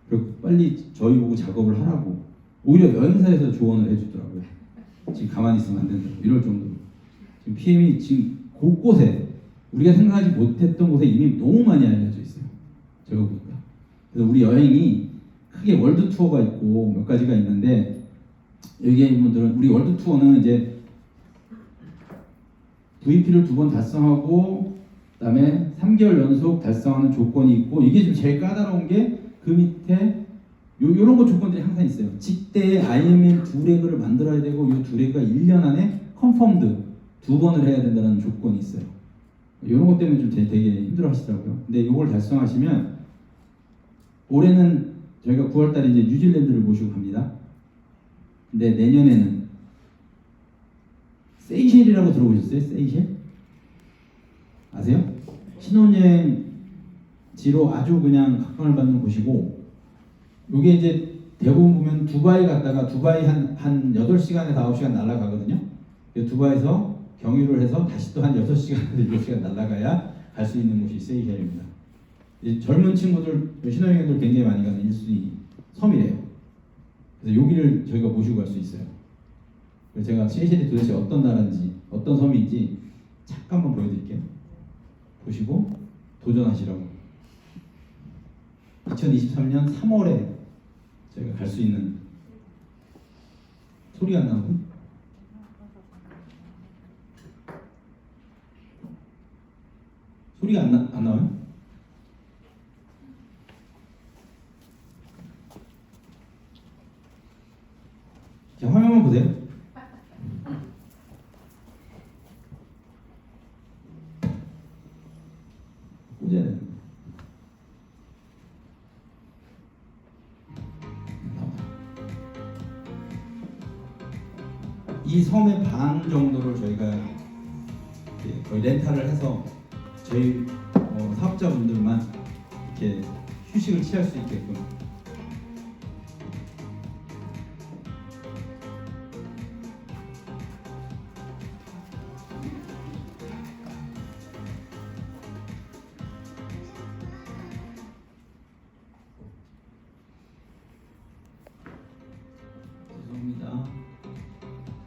그리고 빨리 저희 보고 작업을 하라고 오히려 여행사에서 조언을 해주더라고요. 지금 가만히 있으면 안 된다. 이럴 정도로. 지금 PM이 지금 곳곳에 우리가 생각하지 못했던 곳에 이미 너무 많이 알려져 있어요. 제가 보니까. 그래서 우리 여행이 크게 월드 투어가 있고 몇 가지가 있는데 여기에 분들은 우리 월드 투어는 이제 VP를 2번 달성하고 그다음에 3개월 연속 달성하는 조건이 있고 이게 좀 제일 까다로운 게 그 밑에 요런 거 조건들이 항상 있어요. 직대에 IMM 2레그를 만들어야 되고 요 2레그가 1년 안에 컨펌드 2번을 해야 된다는 조건이 있어요. 이런 것 때문에 좀 되게 힘들어 하시더라고요. 근데 이걸 달성하시면 올해는 저희가 9월달에 이제 뉴질랜드를 모시고 갑니다. 근데 내년에는 세이셸이라고 들어보셨어요? 세이셸? 아세요? 신혼여행지로 아주 그냥 각광을 받는 곳이고 요게 이제 대부분 보면 두바이 갔다가 두바이 한 8시간에서 9시간 날아가거든요. 두바이에서 경유를 해서 다시 또 한 6시간에서 7시간 날아가야 갈 수 있는 곳이 세이셸입니다. 젊은 친구들, 신혼여행들 굉장히 많이 가는 1순위 섬이래요. 그래서 여기를 저희가 모시고 갈 수 있어요. 그래서 제가 세이셸이 도대체 어떤 나라인지, 어떤 섬인지 잠깐만 보여드릴게요. 보시고 도전하시라고. 2023년 3월에 저희가 갈 수 있는 소리가 안 나고 소리가 안 나와요? 자, 화면만 보세요. 꽂아야 되는데. 이 섬의 반 정도를 저희가 거의 렌탈을 해서 저희 사업자분들만 이렇게 휴식을 취할 수 있게끔